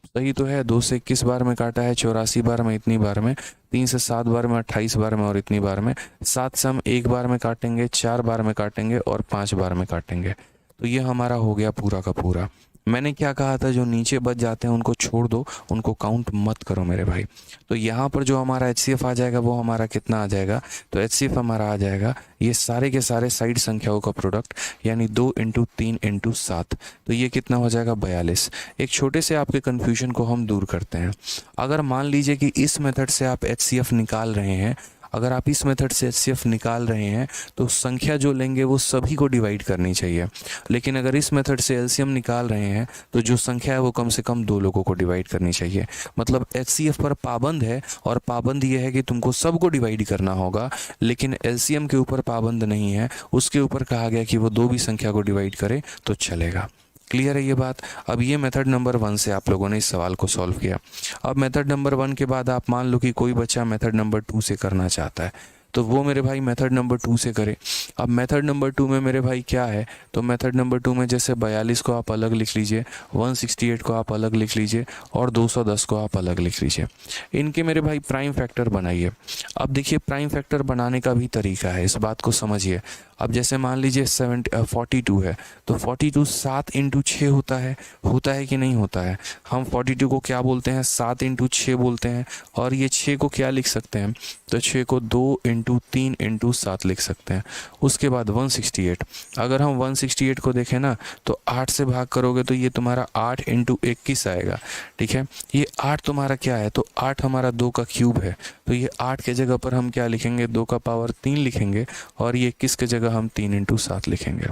सही तो है, 2 से 21 बार में काटा है, 84 बार में, इतनी बार में, 3 से 7 बार में, 28 बार में और इतनी बार में। 7 से हम 1 बार में काटेंगे, 4 बार में काटेंगे और 5 बार में काटेंगे। तो ये हमारा हो गया पूरा का पूरा। मैंने क्या कहा था, जो नीचे बच जाते हैं उनको छोड़ दो, उनको काउंट मत करो मेरे भाई। तो यहाँ पर जो हमारा HCF आ जाएगा वो हमारा कितना आ जाएगा, तो HCF हमारा आ जाएगा ये सारे के सारे साइड संख्याओं का प्रोडक्ट, यानी 2 × 3 × 7। तो ये कितना हो जाएगा, 42। एक छोटे से आपके कन्फ्यूजन को हम दूर करते हैं। अगर मान लीजिए कि इस मेथड से आप HCF निकाल रहे हैं, अगर आप इस मेथड से HCF निकाल रहे हैं तो संख्या जो लेंगे वो सभी को डिवाइड करनी चाहिए। लेकिन अगर इस मेथड से LCM निकाल रहे हैं तो जो संख्या है वो कम से कम 2 लोगों को डिवाइड करनी चाहिए। मतलब HCF पर पाबंद है, और पाबंद ये है कि तुमको सबको डिवाइड करना होगा, लेकिन LCM के ऊपर पाबंद नहीं है। उसके ऊपर कहा गया कि वो 2 भी संख्या को डिवाइड करे तो चलेगा। क्लियर है ये बात। अब ये मेथड नंबर 1 से आप लोगों ने इस सवाल को सॉल्व किया। अब मेथड नंबर 1 के बाद आप मान लो कि कोई बच्चा मेथड नंबर 2 से करना चाहता है, तो वो मेरे भाई मेथड नंबर 2 से करे। अब मेथड नंबर 2 में मेरे भाई क्या है, तो मेथड नंबर 2 में जैसे 42 को आप अलग लिख लीजिए, 168 को आप अलग लिख लीजिए और 210 को आप अलग लिख लीजिए। इनके मेरे भाई प्राइम फैक्टर बनाइए। अब देखिए प्राइम फैक्टर बनाने का भी तरीका है, इस बात को समझिए। अब जैसे मान लीजिए 42 है, तो 42 7 × 6 होता है कि नहीं होता है। हम 42 को क्या बोलते हैं, 7 × 6 बोलते हैं। और ये 6 को क्या लिख सकते हैं, तो 6 को 2 × 3 × 7 लिख सकते हैं। उसके बाद 168, अगर हम 168 को देखें ना तो 8 से भाग करोगे तो ये तुम्हारा 8 × 21 आएगा। ठीक है। ये 8 तुम्हारा क्या है, तो 8 हमारा 2 का क्यूब है। तो ये 8 के जगह पर हम क्या लिखेंगे, 2 का पावर 3 लिखेंगे, और ये 21 के जगह हम 3 × 7 लिखेंगे।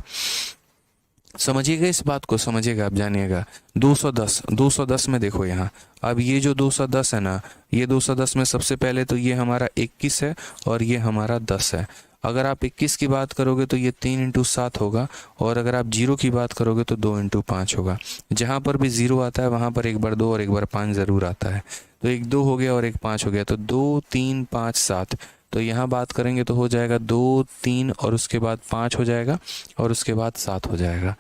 समझिएगा इस बात को, समझिएगा, आप जानिएगा। 210 में देखो यहाँ, अब ये जो 210 है ना, ये 210 में सबसे पहले तो ये हमारा 21 है और ये हमारा 10 है। अगर आप 21 की बात करोगे तो ये 3 × 7 होगा, और अगर आप 0 की बात करोगे तो 2 × 5 होगा। जहाँ पर भी 0 आता है वहाँ पर एक बार 2 और एक बार 5 ज़रूर आता है। तो एक 2 हो गया और एक 5 हो गया, तो 2 3 5 7। तो यहाँ बात करेंगे तो हो जाएगा 2 3 और उसके बाद 5 हो जाएगा और उसके बाद 7 हो जाएगा।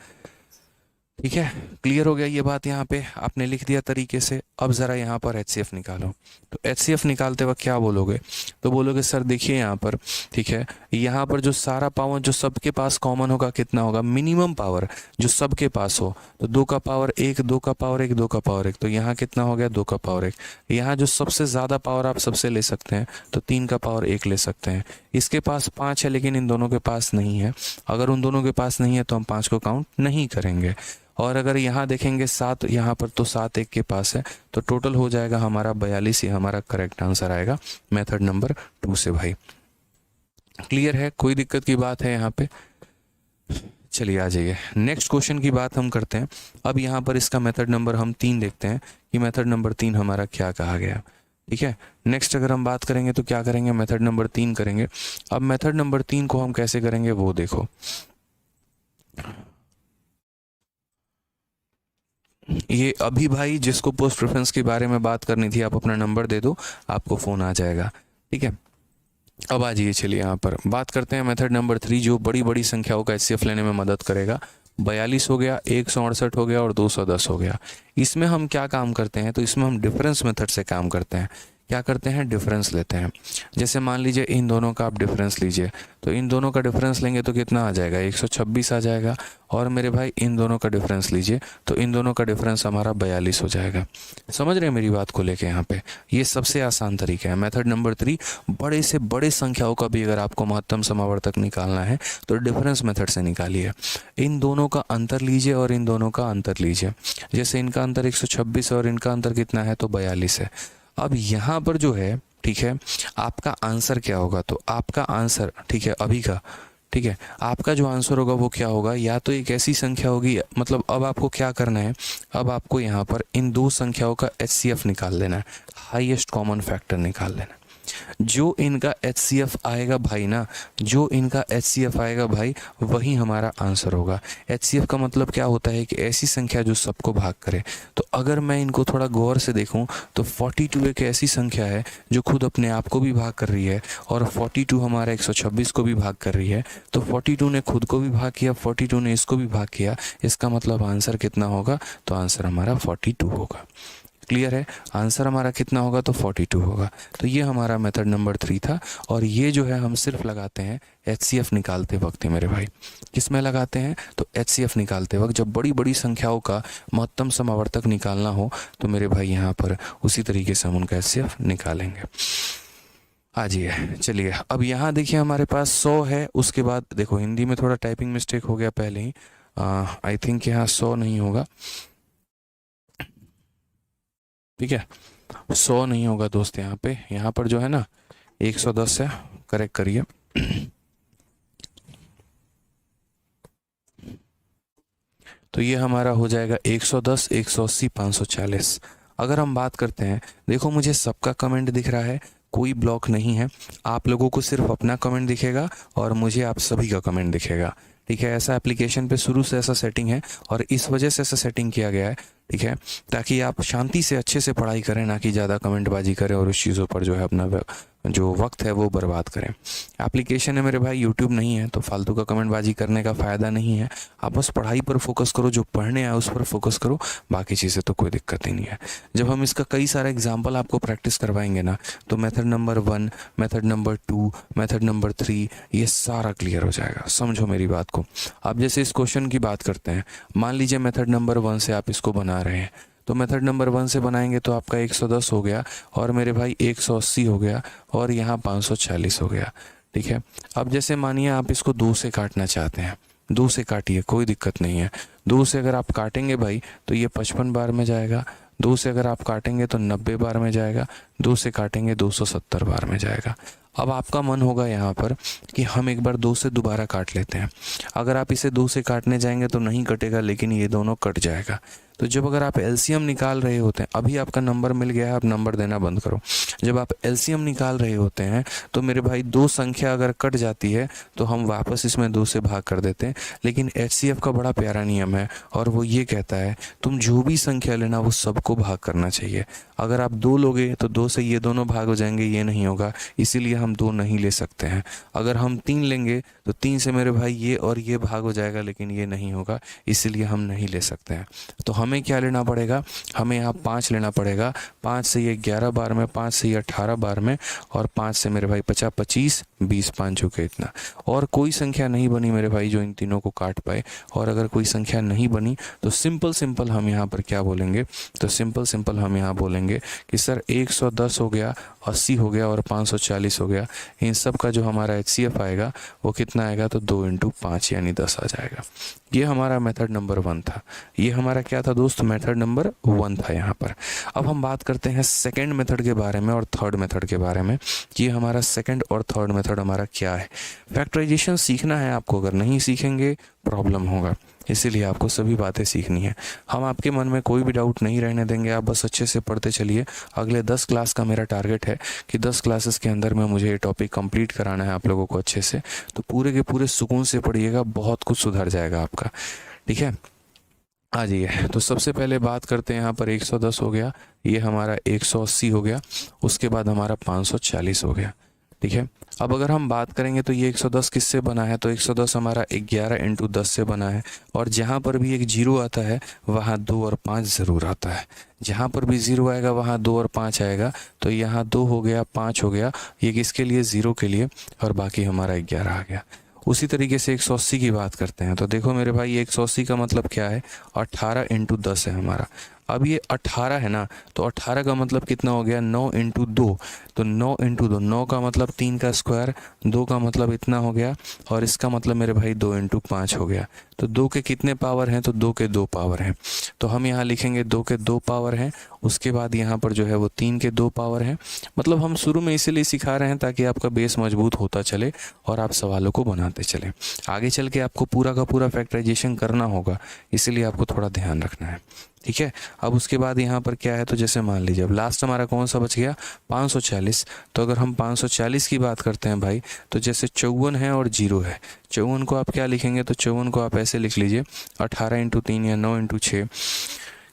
ठीक है। क्लियर हो गया ये बात, यहाँ पे आपने लिख दिया तरीके से। अब ज़रा यहाँ पर HCF निकालो। तो HCF निकालते वक्त क्या बोलोगे, तो बोलोगे सर देखिए यहाँ पर, ठीक है, यहाँ पर जो सारा पावर जो सबके पास कॉमन होगा कितना होगा, मिनिमम पावर जो सबके पास हो, तो 2 का पावर 1, 2 का पावर 1, 2 का पावर 1, तो यहाँ कितना हो गया, 2 का पावर 1। यहाँ जो सबसे ज़्यादा पावर आप सबसे ले सकते हैं तो 3 का पावर 1 ले सकते हैं। इसके पास 5 है लेकिन इन दोनों के पास नहीं है। अगर उन दोनों के पास नहीं है तो हम 5 को काउंट नहीं करेंगे। और अगर यहाँ देखेंगे 7 यहाँ पर, तो 7 एक के पास है, तो टोटल हो जाएगा हमारा 42। ये हमारा करेक्ट आंसर आएगा मेथड नंबर 2 से भाई। क्लियर है, कोई दिक्कत की बात है यहाँ पे? चलिए आ जाइए, नेक्स्ट क्वेश्चन की बात हम करते हैं। अब यहाँ पर इसका मेथड नंबर हम 3 देखते हैं कि मेथड नंबर 3 हमारा क्या कहा गया। ठीक है। नेक्स्ट अगर हम बात करेंगे तो क्या करेंगे, मेथड नंबर 3 करेंगे। अब मेथड नंबर 3 को हम कैसे करेंगे वो देखो। ये अभी भाई जिसको पोस्ट प्रेफरेंस के बारे में बात करनी थी, आप अपना नंबर दे दो, आपको फ़ोन आ जाएगा। ठीक है, अब आ जाइए, चलिए यहाँ पर बात करते हैं मेथड नंबर 3, जो बड़ी बड़ी संख्याओं का एचसीएफ लेने में मदद करेगा। 42 हो गया, 168 हो गया और 210 हो गया। इसमें हम क्या काम करते हैं, तो इसमें हम डिफरेंस मेथड से काम करते हैं। क्या करते हैं, डिफरेंस लेते हैं। जैसे मान लीजिए इन दोनों का आप डिफरेंस लीजिए, तो इन दोनों का डिफरेंस लेंगे तो कितना आ जाएगा, 126 आ जाएगा। और मेरे भाई इन दोनों का डिफरेंस लीजिए, तो इन दोनों का डिफरेंस हमारा 42 हो जाएगा। समझ रहे हैं मेरी बात को लेके यहाँ पे? ये सबसे आसान तरीका है। मेथड नंबर 3, बड़े से बड़े संख्याओं का भी अगर आपको महत्तम समावर्तक निकालना है तो डिफरेंस मेथड से निकालिए। इन दोनों का अंतर लीजिए और इन दोनों का अंतर लीजिए। जैसे इनका अंतर 126 और इनका अंतर कितना है, तो 42 है। अब यहाँ पर जो है, ठीक है, आपका आंसर क्या होगा, तो आपका आंसर, ठीक है, अभी का, ठीक है, आपका जो आंसर होगा वो क्या होगा, या तो एक ऐसी संख्या होगी, मतलब अब आपको क्या करना है, अब आपको यहाँ पर इन दो संख्याओं का एचसीएफ निकाल लेना है, हाईएस्ट कॉमन फैक्टर निकाल लेना है। जो इनका एचसीएफ आएगा भाई ना, जो इनका एचसीएफ आएगा भाई, वही हमारा आंसर होगा। एचसीएफ का मतलब क्या होता है कि ऐसी संख्या जो सबको भाग करे। तो अगर मैं इनको थोड़ा गौर से देखूं तो 42 एक ऐसी संख्या है जो खुद अपने आप को भी भाग कर रही है, और 42 हमारा 126 को भी भाग कर रही है। तो 42 ने खुद को भी भाग किया, 42 ने इसको भी भाग किया। इसका मतलब आंसर कितना होगा, तो आंसर हमारा 42 होगा। क्लियर है, आंसर हमारा कितना होगा, तो 42 होगा। तो ये हमारा मेथड नंबर 3 था। और ये जो है हम सिर्फ लगाते हैं एचसीएफ निकालते वक्त ही मेरे भाई। किस में लगाते हैं, तो एचसीएफ निकालते वक्त, जब बड़ी बड़ी संख्याओं का महत्तम समावर्तक निकालना हो तो मेरे भाई यहाँ पर उसी तरीके से हम उनका एचसीएफ निकालेंगे। आ जाइए, चलिए अब यहाँ देखिए हमारे पास 100 है। उसके बाद देखो हिंदी में थोड़ा टाइपिंग मिस्टेक हो गया पहले ही, आई थिंक यहाँ 100 नहीं होगा। ठीक है, 100 नहीं होगा दोस्त, यहाँ पर जो है ना 110 है, करेक्ट करिए। तो ये हमारा हो जाएगा 110, 180, 540। अगर हम बात करते हैं, देखो मुझे सबका कमेंट दिख रहा है, कोई ब्लॉक नहीं है। आप लोगों को सिर्फ अपना कमेंट दिखेगा और मुझे आप सभी का कमेंट दिखेगा। ठीक है, ऐसा एप्लीकेशन पे शुरू से ऐसा सेटिंग है और इस वजह से ऐसा सेटिंग किया गया है। ठीक है, ताकि आप शांति से अच्छे से पढ़ाई करें, ना कि ज़्यादा कमेंटबाजी करें और उस चीज़ों पर जो है अपना जो वक्त है वो बर्बाद करें। एप्लीकेशन है मेरे भाई, यूट्यूब नहीं है, तो फालतू का कमेंटबाजी करने का फ़ायदा नहीं है। आप बस पढ़ाई पर फोकस करो, जो पढ़ने आए उस पर फोकस करो, बाकी चीज़ें तो कोई दिक्कत ही नहीं है। जब हम इसका कई सारे एग्जाम्पल आपको प्रैक्टिस करवाएंगे ना, तो method number 1, method number 2, method number 3, ये सारा क्लियर हो जाएगा। समझो मेरी बात को। अब जैसे इस क्वेश्चन की बात करते हैं, मान लीजिए मेथड नंबर 1 से आप इसको बना रहे हैं, तो मेथड नंबर 1 से बनाएंगे तो आपका 110 हो गया और मेरे भाई 180 हो गया और यहाँ 540 हो गया। ठीक है, अब जैसे मानिए आप इसको 2 से काटना चाहते हैं, 2 से काटिए, कोई दिक्कत नहीं है। 2 से अगर आप काटेंगे भाई तो ये 55 बार में जाएगा। 2 से अगर आप काटेंगे तो 90 बार में जाएगा। 2 से काटेंगे 270 बार में जाएगा। अब आपका मन होगा यहाँ पर कि हम एक बार 2 से दोबारा काट लेते हैं। अगर आप इसे 2 से काटने जाएंगे तो नहीं कटेगा, लेकिन ये दोनों कट जाएगा। तो जब अगर आप एलसीएम निकाल रहे होते हैं, अभी आपका नंबर मिल गया है, आप नंबर देना बंद करो। जब आप एलसीएम निकाल रहे होते हैं तो मेरे भाई 2 संख्या अगर कट जाती है तो हम वापस इसमें 2 से भाग कर देते हैं। लेकिन एचसीएफ का बड़ा प्यारा नियम है और वो ये कहता है तुम जो भी संख्या लेना वो सबको भाग करना चाहिए। अगर आप 2 लोगे तो 2 से ये दोनों भाग हो जाएंगे, ये नहीं होगा, इसीलिए हम 2 नहीं ले सकते हैं। अगर हम 3 लेंगे तो 3 से मेरे भाई ये और ये भाग हो जाएगा, लेकिन ये नहीं होगा, इसीलिए हम नहीं ले सकते हैं। तो हमें क्या लेना पड़ेगा, हमें यहाँ 5 लेना पड़ेगा। 5 से ये 11 बार में, 5 से ये 18 बार में, और 5 से मेरे भाई 50, 25, 20, 5 हो गया इतना। और कोई संख्या नहीं बनी मेरे भाई जो इन तीनों को काट पाए। और अगर कोई संख्या नहीं बनी तो सिंपल हम यहाँ पर क्या बोलेंगे, तो सिंपल हम यहाँ बोलेंगे कि सर 110 हो गया, 80 हो गया और 540 हो गया। इन सब का जो हमारा एचसीएफ आएगा वो कितना आएगा, तो 2 × 5 यानी 10 आ जाएगा। ये हमारा मेथड नंबर 1 था। ये हमारा क्या था दोस्त, मेथड नंबर 1 था यहाँ पर। अब हम बात करते हैं सेकंड मेथड के बारे में और थर्ड मेथड के बारे में। ये हमारा सेकंड और थर्ड मेथड हमारा क्या है। फैक्टराइजेशन सीखना है आपको, अगर नहीं सीखेंगे प्रॉब्लम होगा, इसीलिए आपको सभी बातें सीखनी है। हम आपके मन में कोई भी डाउट नहीं रहने देंगे, आप बस अच्छे से पढ़ते चलिए। अगले 10 क्लास का मेरा टारगेट है कि 10 क्लासेस के अंदर में मुझे ये टॉपिक कंप्लीट कराना है आप लोगों को अच्छे से। तो पूरे के पूरे सुकून से पढ़िएगा, बहुत कुछ सुधर जाएगा आपका। ठीक है, आ जाइए, तो सबसे पहले बात करते हैं यहाँ पर 110 हो गया, ये हमारा 180 हो गया, उसके बाद हमारा 540 हो गया। ठीक है, अब अगर हम बात करेंगे तो ये 110 किससे बना है, तो 110 हमारा 11 इंटू 10 से बना है। और जहाँ पर भी एक जीरो आता है वहाँ 2 और 5 ज़रूर आता है। जहाँ पर भी ज़ीरो आएगा वहाँ 2 और 5 आएगा। तो यहाँ 2 हो गया, 5 हो गया, ये किसके लिए, ज़ीरो के लिए, और बाकी हमारा 11 आ गया। उसी तरीके से 180 की बात करते हैं, तो देखो मेरे भाई 180 का मतलब क्या है, 18 इंटू 10 है हमारा। अब ये 18 है ना, तो 18 का मतलब कितना हो गया, 9 इंटू 2। तो 9 इंटू 2, 9 का मतलब 3 का स्क्वायर, 2 का मतलब इतना हो गया, और इसका मतलब मेरे भाई 2 इंटू 5 हो गया। तो 2 के कितने पावर हैं, तो 2 के 2 पावर हैं। तो हम यहाँ लिखेंगे 2 के 2 पावर हैं, उसके बाद यहाँ पर जो है वो 3 के 2 पावर हैं। मतलब हम शुरू में इसीलिए सिखा रहे हैं ताकि आपका बेस मजबूत होता चले और आप सवालों को बनाते चलें। आगे चल के आपको पूरा का पूरा फैक्टराइजेशन करना होगा, इसीलिए आपको थोड़ा ध्यान रखना है। ठीक है, अब उसके बाद यहाँ पर क्या है, तो जैसे मान लीजिए अब लास्ट हमारा कौन सा बच गया, 540। तो अगर हम 540 की बात करते हैं भाई, तो जैसे 54 है और 0 है, 54 को आप क्या लिखेंगे, तो 54 को आप ऐसे लिख लीजिए 18 इंटू 3 या 9 इंटू 6,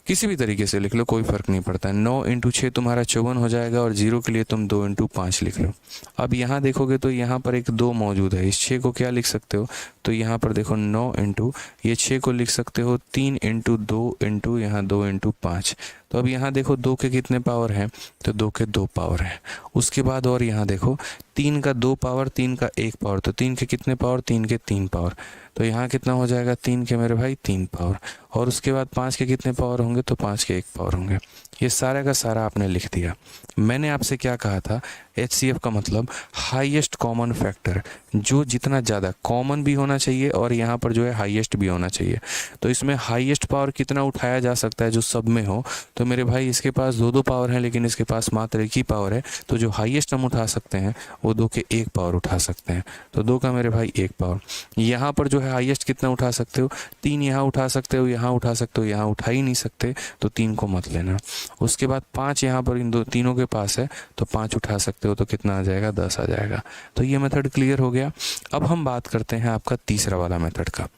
किसी भी तरीके से लिख लो, कोई फ़र्क नहीं पड़ता है। 9 इंटू 6 तुम्हारा 54 हो जाएगा, और 0 के लिए तुम 2 इंटू 5 लिख लो। अब यहाँ देखोगे तो यहाँ पर एक 2 मौजूद है, इस 6 को क्या लिख सकते हो, तो यहाँ पर देखो 9 इंटू, ये 6 को लिख सकते हो 3 इंटू 2 इंटू यहाँ 2 इंटू 5। तो अब यहाँ देखो 2 के कितने पावर हैं, तो 2 के 2 पावर हैं। उसके बाद और यहाँ देखो 3 का 2 पावर, 3 का 1 पावर, तो 3 के कितने पावर, 3 के 3 पावर। तो यहाँ कितना हो जाएगा, 3 के मेरे भाई 3 पावर। और उसके बाद 5 के कितने पावर होंगे, तो 5 के 1 पावर होंगे। ये सारा का सारा आपने लिख दिया। मैंने आपसे क्या कहा था, HCF का मतलब हाईएस्ट कॉमन फैक्टर, जो जितना ज़्यादा कॉमन भी होना चाहिए और यहाँ पर जो है हाईएस्ट भी होना चाहिए। तो इसमें हाईएस्ट पावर कितना उठाया जा सकता है जो सब में हो, तो मेरे भाई इसके पास 2 पावर हैं, लेकिन इसके पास मात्र 1 ही पावर है। तो जो हाईएस्ट हम उठा सकते हैं वो 2 के 1 पावर उठा सकते हैं। तो 2 का मेरे भाई 1 पावर। यहाँ पर जो है हाईएस्ट कितना उठा सकते हो, 3 यहाँ उठा सकते हो, यहाँ उठा सकते हो, यहाँ उठा ही नहीं सकते, तो 3 को मत लेना। उसके बाद 5 यहाँ पर इन तीनों के पास है, तो 5 उठा सकते हो, तो कितना आ जाएगा, 10 आ जाएगा। तो ये मेथड क्लियर हो गया। अब हम बात करते हैं आपका तीसरा वाला मेथड का।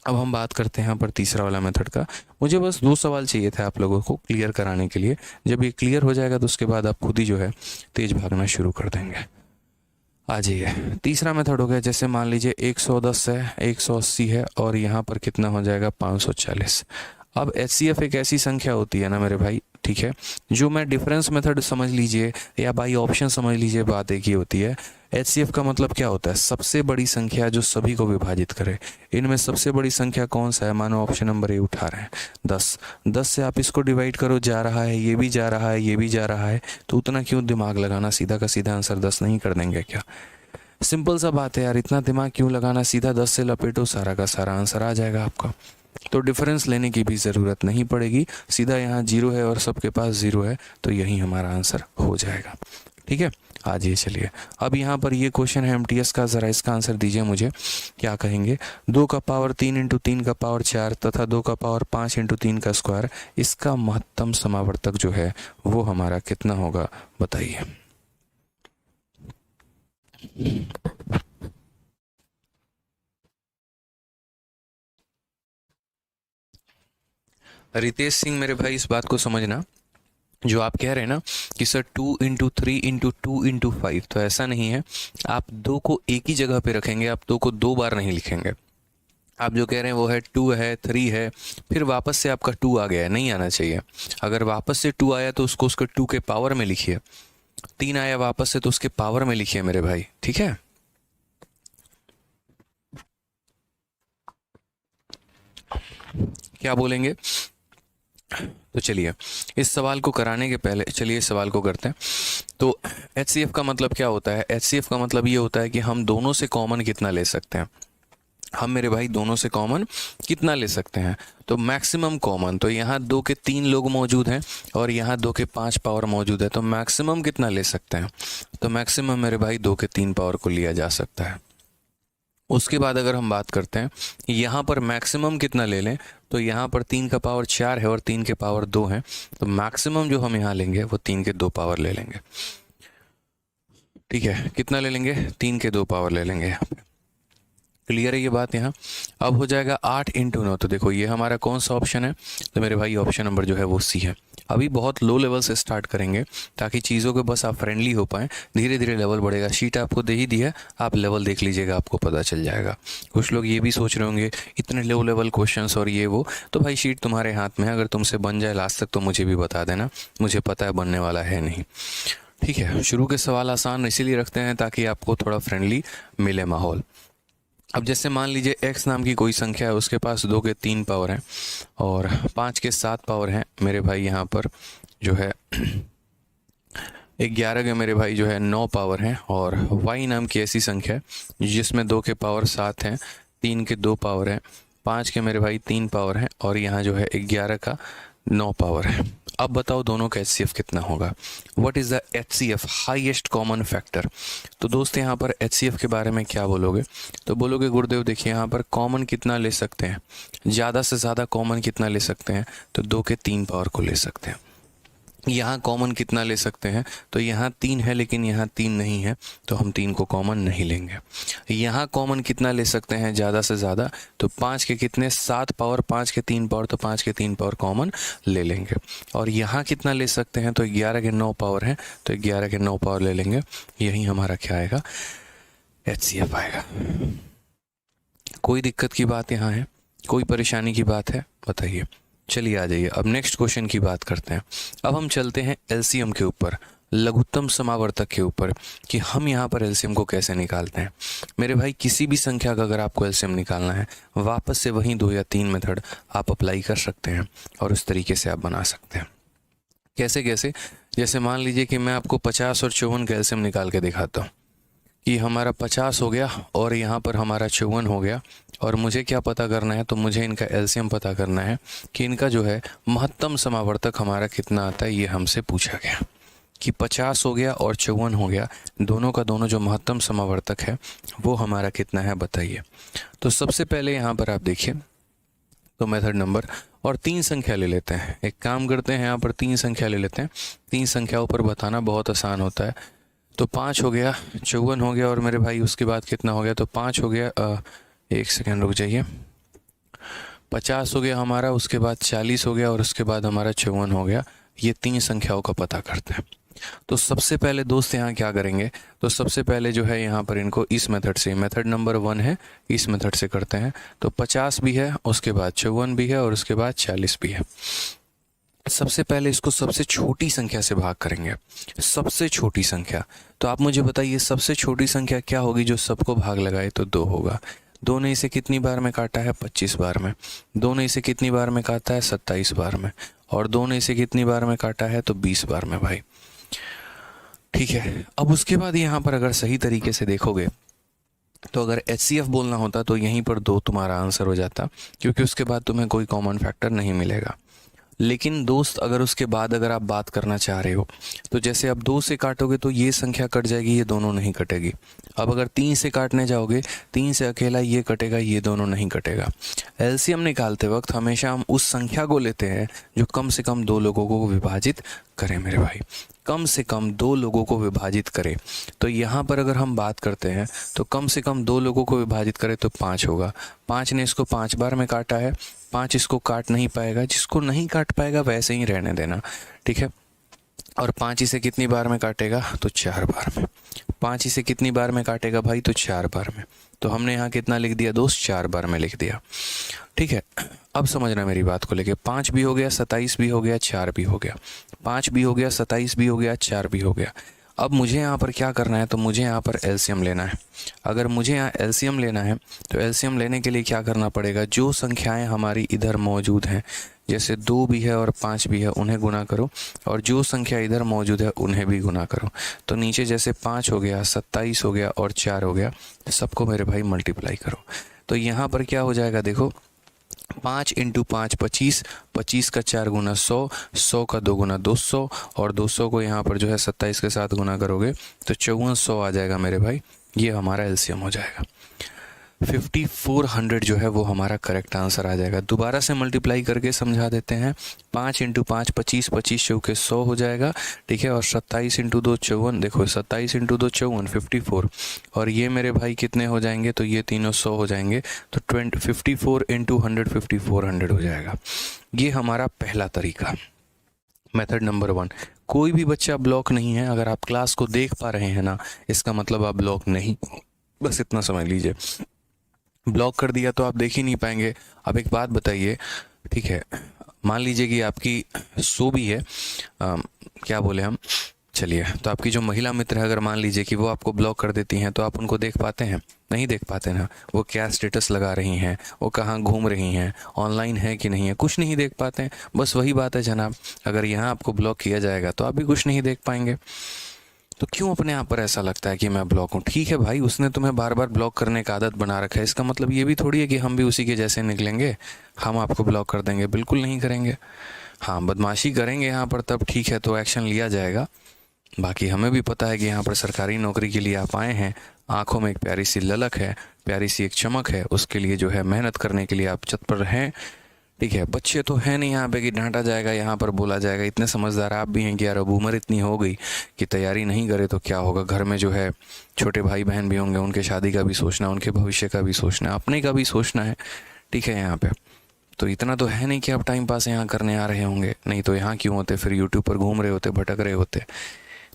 अब हम बात करते हैं यहाँ पर तीसरा वाला मेथड का। मुझे बस 2 सवाल चाहिए थे आप लोगों को क्लियर कराने के लिए। जब ये क्लियर हो जाएगा तो उसके बाद आप खुद ही जो है तेज भागना शुरू कर देंगे। आ जाइए, तीसरा मेथड हो गया, जैसे मान लीजिए 110 है, 180 है, और यहाँ पर कितना हो जाएगा, 540। अब HCF एक ऐसी संख्या होती है ना मेरे भाई, ठीक है, जो मैं डिफरेंस मेथड समझ लीजिए या बाई ऑप्शन समझ लीजिए, बात एक ही होती है। HCF का मतलब क्या होता है, सबसे बड़ी संख्या जो सभी को विभाजित करे। इनमें सबसे बड़ी संख्या कौन सा है, मानो ऑप्शन नंबर ए उठा रहे हैं, 10। 10 से आप इसको डिवाइड करो, जा रहा है, ये भी जा रहा है, ये भी जा रहा है, तो उतना क्यों दिमाग लगाना, सीधा का सीधा आंसर 10 नहीं कर देंगे क्या। सिंपल सा बात है यार, इतना दिमाग क्यों लगाना, सीधा 10 से लपेटो, सारा का सारा आंसर आ जाएगा आपका। तो डिफरेंस लेने की भी ज़रूरत नहीं पड़ेगी, सीधा यहाँ 0 है और सबके पास 0 है, तो यही हमारा आंसर हो जाएगा। ठीक है, आज ये चलिए, अब यहाँ पर ये क्वेश्चन है MTS का, ज़रा इसका आंसर दीजिए मुझे। क्या कहेंगे, 2 का पावर 3 इंटू 3 का पावर 4 तथा 2 का पावर 5 इंटू 3 का स्क्वायर, इसका महत्तम समावर्तक जो है वो हमारा कितना होगा, बताइए। रितेश सिंह मेरे भाई, इस बात को समझना, जो आप कह रहे हैं ना कि सर 2 इंटू 3 इंटू 2 इंटू 5, तो ऐसा नहीं है। आप 2 को एक ही जगह पे रखेंगे, आप 2 को 2 बार नहीं लिखेंगे। आप जो कह रहे हैं वो है 2 है, 3 है, फिर वापस से आपका 2 आ गया है, नहीं आना चाहिए। अगर वापस से 2 आया तो उसको उसके 2 के पावर में लिखिए, 3 आया वापस से तो उसके पावर में लिखिए मेरे भाई, ठीक है। क्या बोलेंगे, तो चलिए इस सवाल को कराने के पहले चलिए इस सवाल को करते हैं। तो HCF का मतलब क्या होता है, HCF का मतलब ये होता है कि हम दोनों से कॉमन कितना ले सकते हैं। हम मेरे भाई दोनों से कॉमन कितना ले सकते हैं, तो मैक्सिमम कॉमन, तो यहाँ 2 के 3 लोग मौजूद हैं और यहाँ 2 के 5 पावर मौजूद है, तो मैक्सिमम कितना ले सकते हैं, तो मैक्सिमम मेरे भाई 2 के 3 पावर को लिया जा सकता है। उसके बाद अगर हम बात करते हैं यहाँ पर मैक्सिमम कितना ले लें, तो यहाँ पर 3 का पावर 4 है और 3 के पावर 2 है, तो मैक्सिमम जो हम यहाँ लेंगे वो 3 के 2 पावर ले लेंगे। ठीक है, कितना ले लेंगे, 3 के 2 पावर ले लेंगे यहाँ पे। क्लियर है ये बात यहाँ। अब हो जाएगा 8 × 9, तो देखो ये हमारा कौन सा ऑप्शन है, तो मेरे भाई ऑप्शन नंबर जो है वो सी है। अभी बहुत लो लेवल से स्टार्ट करेंगे ताकि चीज़ों के बस आप फ्रेंडली हो पाएँ, धीरे धीरे लेवल बढ़ेगा। शीट आपको दे ही दी है, आप लेवल देख लीजिएगा, आपको पता चल जाएगा। कुछ लोग ये भी सोच रहे होंगे इतने लो लेवल क्वेश्चंस और ये वो, तो भाई शीट तुम्हारे हाथ में है, अगर तुमसे बन जाए लास्ट तक तो मुझे भी बता देना, मुझे पता है बनने वाला है नहीं। ठीक है, शुरू के सवाल आसान इसीलिए रखते हैं ताकि आपको थोड़ा फ्रेंडली मिले माहौल। अब जैसे मान लीजिए x नाम की कोई संख्या है, उसके पास 2 के 3 पावर हैं और 5 के 7 पावर हैं मेरे भाई। यहाँ पर जो है 11 के मेरे भाई जो है 9 पावर हैं, और y नाम की ऐसी संख्या है जिसमें 2 के पावर 7 हैं, 3 के 2 पावर हैं, 5 के मेरे भाई 3 पावर हैं, और यहाँ जो है 11 का 9 पावर है। अब बताओ दोनों का HCF कितना होगा। What is the HCF, highest common factor. तो दोस्त यहाँ पर HCF के बारे में क्या बोलोगे, तो बोलोगे गुरुदेव देखिए यहाँ पर कॉमन कितना ले सकते हैं, ज़्यादा से ज़्यादा कॉमन कितना ले सकते हैं, तो 2 के 3 पावर को ले सकते हैं। यहाँ कॉमन कितना ले सकते हैं, तो यहाँ 3 है लेकिन यहाँ 3 नहीं है, तो हम 3 को कॉमन नहीं लेंगे। यहाँ कॉमन कितना ले सकते हैं ज़्यादा से ज़्यादा, तो 5 के कितने 7 पावर, 5 के 3 पावर, तो 5 के 3 पावर कॉमन ले लेंगे। और यहाँ कितना ले सकते हैं, तो 11 के 9 पावर हैं, तो 11 के 9 पावर ले लेंगे। यही हमारा क्या आएगा, HCF आएगा। कोई दिक्कत की बात यहाँ है, कोई परेशानी की बात है, बताइए। चलिए आ जाइए, अब नेक्स्ट क्वेश्चन की बात करते हैं। अब हम चलते हैं LCM के ऊपर, लघुत्तम समावर्तक के ऊपर, कि हम यहाँ पर LCM को कैसे निकालते हैं। मेरे भाई किसी भी संख्या का अगर आपको LCM निकालना है, वापस से वही 2 या 3 मेथड आप अप्लाई कर सकते हैं और उस तरीके से आप बना सकते हैं। कैसे कैसे, जैसे मान लीजिए कि मैं आपको 50 और 54 का LCM निकाल के दिखाता हूँ कि हमारा 50 हो गया और यहाँ पर हमारा 54 हो गया, और मुझे क्या पता करना है, तो मुझे इनका LCM पता करना है कि इनका जो है महत्तम समावर्तक हमारा कितना आता है। ये हमसे पूछा गया कि 50 हो गया और 54 हो गया, दोनों का दोनों जो महत्तम समावर्तक है वो हमारा कितना है, बताइए। तो सबसे पहले यहाँ पर आप देखिए, तो मेथड नंबर और 3 संख्या ले लेते हैं। एक काम करते हैं, यहाँ पर 3 संख्या ले लेते हैं। 3 संख्याओं पर बताना बहुत आसान होता है। तो 5 हो गया, 54 हो गया, और मेरे भाई उसके बाद कितना हो गया, तो 5 हो गया, एक सेकेंड रुक जाइए, 50 हो गया हमारा, उसके बाद 40 हो गया, और उसके बाद हमारा 54 हो गया। ये 3 संख्याओं का पता करते हैं। तो सबसे पहले दोस्त यहाँ क्या करेंगे, तो सबसे पहले जो है यहाँ पर इनको इस मेथड से, मेथड नंबर 1 है, इस मेथड से करते हैं। तो 50 भी है, उसके बाद 54 भी है, और उसके बाद 40 भी है। सबसे पहले इसको सबसे छोटी संख्या से भाग करेंगे, सबसे छोटी संख्या। तो आप मुझे बताइए सबसे छोटी संख्या क्या होगी जो सबको भाग लगाए, तो 2 होगा। 2 ने इसे कितनी बार में काटा है, 25 बार में। 2 ने इसे कितनी बार में काटा है, 27 बार में। और 2 ने इसे कितनी बार में काटा है, तो 20 बार में भाई। ठीक है, अब उसके बाद यहाँ पर अगर सही तरीके से देखोगे, तो अगर HCF बोलना होता तो यहीं पर 2 तुम्हारा आंसर हो जाता, क्योंकि उसके बाद तुम्हें कोई कॉमन फैक्टर नहीं मिलेगा। लेकिन दोस्त अगर उसके बाद अगर आप बात करना चाह रहे हो, तो जैसे अब 2 से काटोगे तो ये संख्या कट जाएगी, ये दोनों नहीं कटेगी। अब अगर 3 से काटने जाओगे, 3 से अकेला ये कटेगा, ये दोनों नहीं कटेगा। LCM निकालते वक्त हमेशा हम उस संख्या को लेते हैं जो कम से कम 2 लोगों को विभाजित करे मेरे भाई, कम से कम 2 लोगों को विभाजित करे। तो यहाँ पर अगर हम बात करते हैं तो कम से कम 2 लोगों को विभाजित करे तो 5 होगा। 5 ने इसको 5 बार में काटा है, 5 इसको काट नहीं पाएगा, जिसको नहीं काट पाएगा वैसे ही रहने देना, ठीक है। और 5 इसे कितनी बार में काटेगा, तो 4 बार में। 5 इसे कितनी बार में काटेगा भाई, तो 4 बार में। तो हमने यहाँ कितना लिख दिया दोस्त, 4 बार में लिख दिया, ठीक है। अब समझना मेरी बात को लेके, 5 भी हो गया, 27 भी हो गया, 4 भी हो गया। 5 भी हो गया, 27 भी हो गया, 4 भी हो गया। अब मुझे यहाँ पर क्या करना है, तो मुझे यहाँ पर LCM लेना है। अगर मुझे यहाँ LCM लेना है तो LCM लेने के लिए क्या करना पड़ेगा, जो संख्याएं हमारी इधर मौजूद हैं, जैसे 2 भी है और 5 भी है, उन्हें गुना करो, और जो संख्या इधर मौजूद है उन्हें भी गुना करो। तो नीचे जैसे 5 हो गया, 27 हो गया और 4 हो गया, सबको मेरे भाई मल्टीप्लाई करो। तो यहाँ पर क्या हो जाएगा, देखो 5 × 5 25, 25 का 4 गुना 100, 100 का 2 गुना 200, और 200 को यहाँ पर जो है 27 के साथ गुना करोगे तो 5400 आ जाएगा मेरे भाई। ये हमारा LCM हो जाएगा। 5400 जो है वो हमारा करेक्ट आंसर आ जाएगा। दोबारा से मल्टीप्लाई करके समझा देते हैं। 5 × 5 25, 25 चौके 100 हो जाएगा, ठीक है। और 27 × 2 54, देखो 27 × 2 54, 54। और ये मेरे भाई कितने हो जाएंगे, तो ये तीनों 100 हो जाएंगे, तो 54 × 100 5400 हो जाएगा। ये हमारा पहला तरीका, मेथड नंबर 1। कोई भी बच्चा ब्लॉक नहीं है। अगर आप क्लास को देख पा रहे हैं ना, इसका मतलब आप ब्लॉक नहीं, बस इतना समझ लीजिए। ब्लॉक कर दिया तो आप देख ही नहीं पाएंगे। अब एक बात बताइए, ठीक है, मान लीजिए कि आपकी सो भी है, क्या बोले हम, चलिए, तो आपकी जो महिला मित्र है, अगर मान लीजिए कि वो आपको ब्लॉक कर देती हैं, तो आप उनको देख पाते हैं? नहीं देख पाते ना। वो क्या स्टेटस लगा रही हैं, वो कहाँ घूम रही हैं, ऑनलाइन है कि नहीं है, कुछ नहीं देख पाते हैं। बस वही बात है जनाब, अगर यहाँ आपको ब्लॉक किया जाएगा तो आप भी कुछ नहीं देख पाएंगे। तो क्यों अपने आप पर ऐसा लगता है कि मैं ब्लॉक हूँ? ठीक है भाई, उसने तुम्हें बार बार ब्लॉक करने का आदत बना रखा है, इसका मतलब ये भी थोड़ी है कि हम भी उसी के जैसे निकलेंगे, हम आपको ब्लॉक कर देंगे। बिल्कुल नहीं करेंगे। हाँ, बदमाशी करेंगे यहाँ पर तब ठीक है, तो एक्शन लिया जाएगा। बाकी हमें भी पता है कि यहाँ पर सरकारी नौकरी के लिए आप आए हैं, आंखों में एक प्यारी सी ललक है, प्यारी सी एक चमक है, उसके लिए जो है मेहनत करने के लिए आप तत्पर हैं, ठीक है। बच्चे तो हैं नहीं यहाँ पे कि डांटा जाएगा, यहाँ पर बोला जाएगा। इतने समझदार आप भी हैं कि यार अब उम्र इतनी हो गई कि तैयारी नहीं करे तो क्या होगा। घर में जो है छोटे भाई बहन भी होंगे, उनके शादी का भी सोचना, उनके भविष्य का भी सोचना, अपने का भी सोचना है, ठीक है। यहाँ पे तो इतना तो है नहीं कि आप टाइम पास यहाँ करने आ रहे होंगे, नहीं तो यहाँ क्यों होते, फिर यूट्यूब पर घूम रहे होते, भटक रहे होते।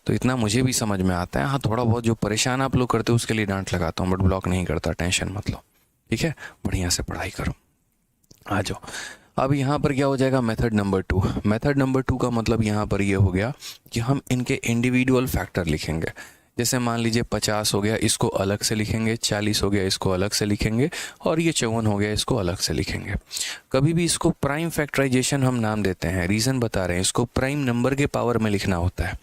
तो इतना मुझे भी समझ में आता है। हाँ, थोड़ा बहुत जो परेशान आप लोग करते हो उसके लिए डांट लगाता हूँ, बट ब्लॉक नहीं करता, टेंशन मत लो, ठीक है। बढ़िया से पढ़ाई करो, आ जाओ। अब यहाँ पर क्या हो जाएगा, मेथड नंबर 2। मेथड नंबर 2 का मतलब यहाँ पर ये हो गया कि हम इनके इंडिविजुअल फैक्टर लिखेंगे। जैसे मान लीजिए 50 हो गया, इसको अलग से लिखेंगे, 40 हो गया, इसको अलग से लिखेंगे, और ये 54 हो गया, इसको अलग से लिखेंगे। कभी भी इसको प्राइम फैक्टराइजेशन हम नाम देते हैं, रीज़न बता रहे हैं। इसको प्राइम नंबर के पावर में लिखना होता है।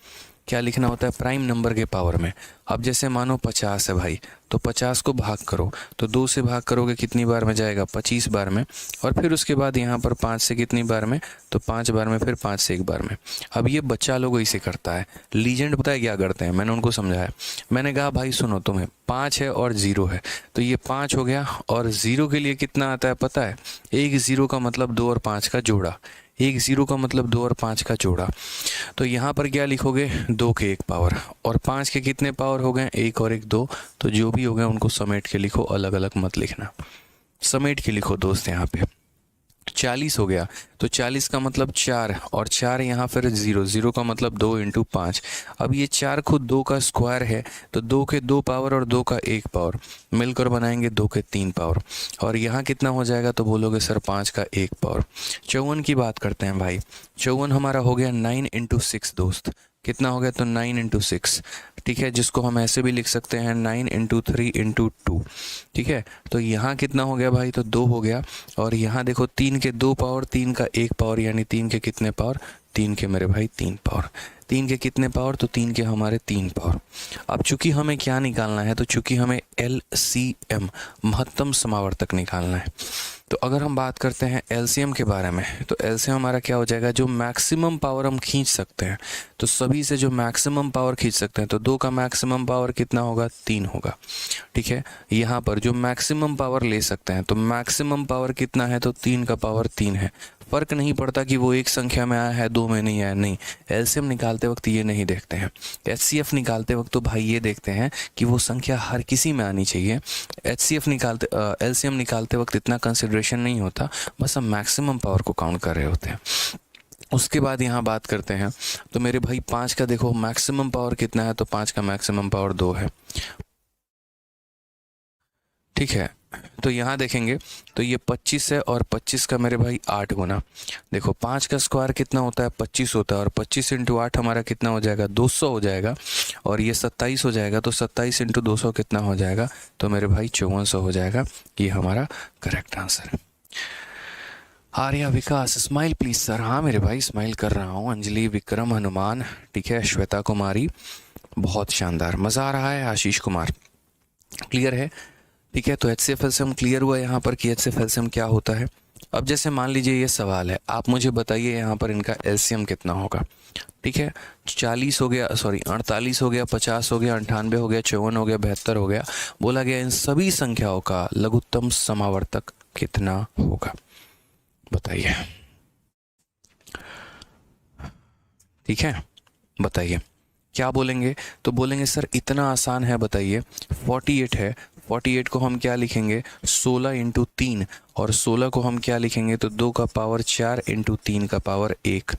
क्या लिखना होता है? प्राइम नंबर के पावर में। अब जैसे मानो 50 है भाई, तो 50 को भाग करो, तो 2 से भाग करोगे कितनी बार में जाएगा? 25 बार में। और फिर उसके बाद यहाँ पर 5 से कितनी बार में? तो 5 बार में, फिर 5 से 1 बार में। अब ये बच्चा लोग इसे करता है। लीजेंड पता है क्या करते हैं? मैंने उनको समझाया, मैंने कहा भाई सुनो, तुम्हें 5 है और 0 है, तो ये 5 हो गया, और 0 के लिए कितना आता है पता है? एक 0 का मतलब 2 और 5 का जोड़ा। एक 0 का मतलब 2 और 5 का जोड़ा। तो यहाँ पर क्या लिखोगे? 2 के 1 पावर, और 5 के कितने पावर हो गए? 1 और 1 2। तो जो भी हो गए उनको समेट के लिखो, अलग अलग मत लिखना, समेट के लिखो दोस्त। यहाँ पे 40 हो गया, तो 40 का मतलब 4, और 4 यहाँ फिर 0, 0 का मतलब 2 × 5। अब ये 4 खुद 2 का स्क्वायर है, तो 2 के 2 पावर और 2 का 1 पावर मिलकर बनाएंगे 2 के 3 पावर। और यहाँ कितना हो जाएगा? तो बोलोगे सर 5 का 1 पावर। 54 की बात करते हैं भाई। 54 हमारा हो गया 9 × 6 दोस्त। कितना हो गया? तो 9 × 6, ठीक है, जिसको हम ऐसे भी लिख सकते हैं 9 × 3 × 2, ठीक है। तो यहाँ कितना हो गया भाई? तो 2 हो गया। और यहाँ देखो 3 के 2 पावर, 3 का 1 पावर, यानी 3 के कितने पावर? 3 के मेरे भाई 3 पावर। 3 के कितने पावर? तो 3 के हमारे 3 पावर। अब चूंकि हमें क्या निकालना है? तो चूंकि हमें LCM, महत्तम समावर्तक निकालना है। तो अगर हम बात करते हैं LCM के बारे में, तो LCM हमारा क्या हो जाएगा? जो मैक्सिमम पावर हम खींच सकते हैं, तो सभी से जो मैक्सिमम पावर खींच सकते हैं, तो 2 का मैक्सिमम पावर कितना होगा? 3 होगा, ठीक है। यहाँ पर जो मैक्सिमम पावर ले सकते हैं, तो मैक्सिमम पावर कितना है? तो 3 का पावर 3 है। फर्क नहीं पड़ता कि वो एक संख्या में आया है, 2 में नहीं आया, नहीं। LCM निकालते वक्त ये नहीं देखते हैं। HCF निकालते वक्त तो भाई ये देखते हैं कि वो संख्या हर किसी में आनी चाहिए। LCM निकालते वक्त इतना कंसिडरेशन नहीं होता, बस हम मैक्सिमम पावर को काउंट कर रहे होते हैं। उसके बाद यहाँ बात करते हैं, तो मेरे भाई 5 का देखो मैक्सिमम पावर कितना है? तो 5 का मैक्सिमम पावर 2 है, ठीक है। तो यहाँ देखेंगे तो ये 25 है, और 25 का मेरे भाई 8 गुना। देखो 5 का स्क्वायर कितना होता है? 25 होता है, और 25 × 8 हमारा कितना हो जाएगा? 200 हो जाएगा। और ये 27 हो जाएगा, तो 27 × 200 कितना हो जाएगा? तो मेरे भाई 5400 हो जाएगा। ये हमारा करेक्ट आंसर है। आर्या विकास, स्माइल प्लीज सर। हाँ मेरे भाई, स्माइल कर रहा हूँ। अंजलि, विक्रम, हनुमान, ठीक है, श्वेता कुमारी, बहुत शानदार, मज़ा आ रहा है। आशीष कुमार, क्लियर है, ठीक है। तो HCF LCM क्लियर हुआ यहाँ पर कि HCF LCM क्या होता है। अब जैसे मान लीजिए ये सवाल है, आप मुझे बताइए यहाँ पर इनका एलसीएम कितना होगा। ठीक है, 40 हो गया, सॉरी 48 हो गया, 50 हो गया, 98 हो गया, 54 हो गया, 72 हो गया। बोला गया इन सभी संख्याओं का लघुत्तम समावर्तक कितना होगा, बताइए। ठीक है, बताइए क्या बोलेंगे। तो बोलेंगे सर इतना आसान है, बताइए 48 है, 48 को हम क्या लिखेंगे 16 इंटू 3, और 16 को हम क्या लिखेंगे तो 2 का पावर 4 इंटू 3 का पावर 1।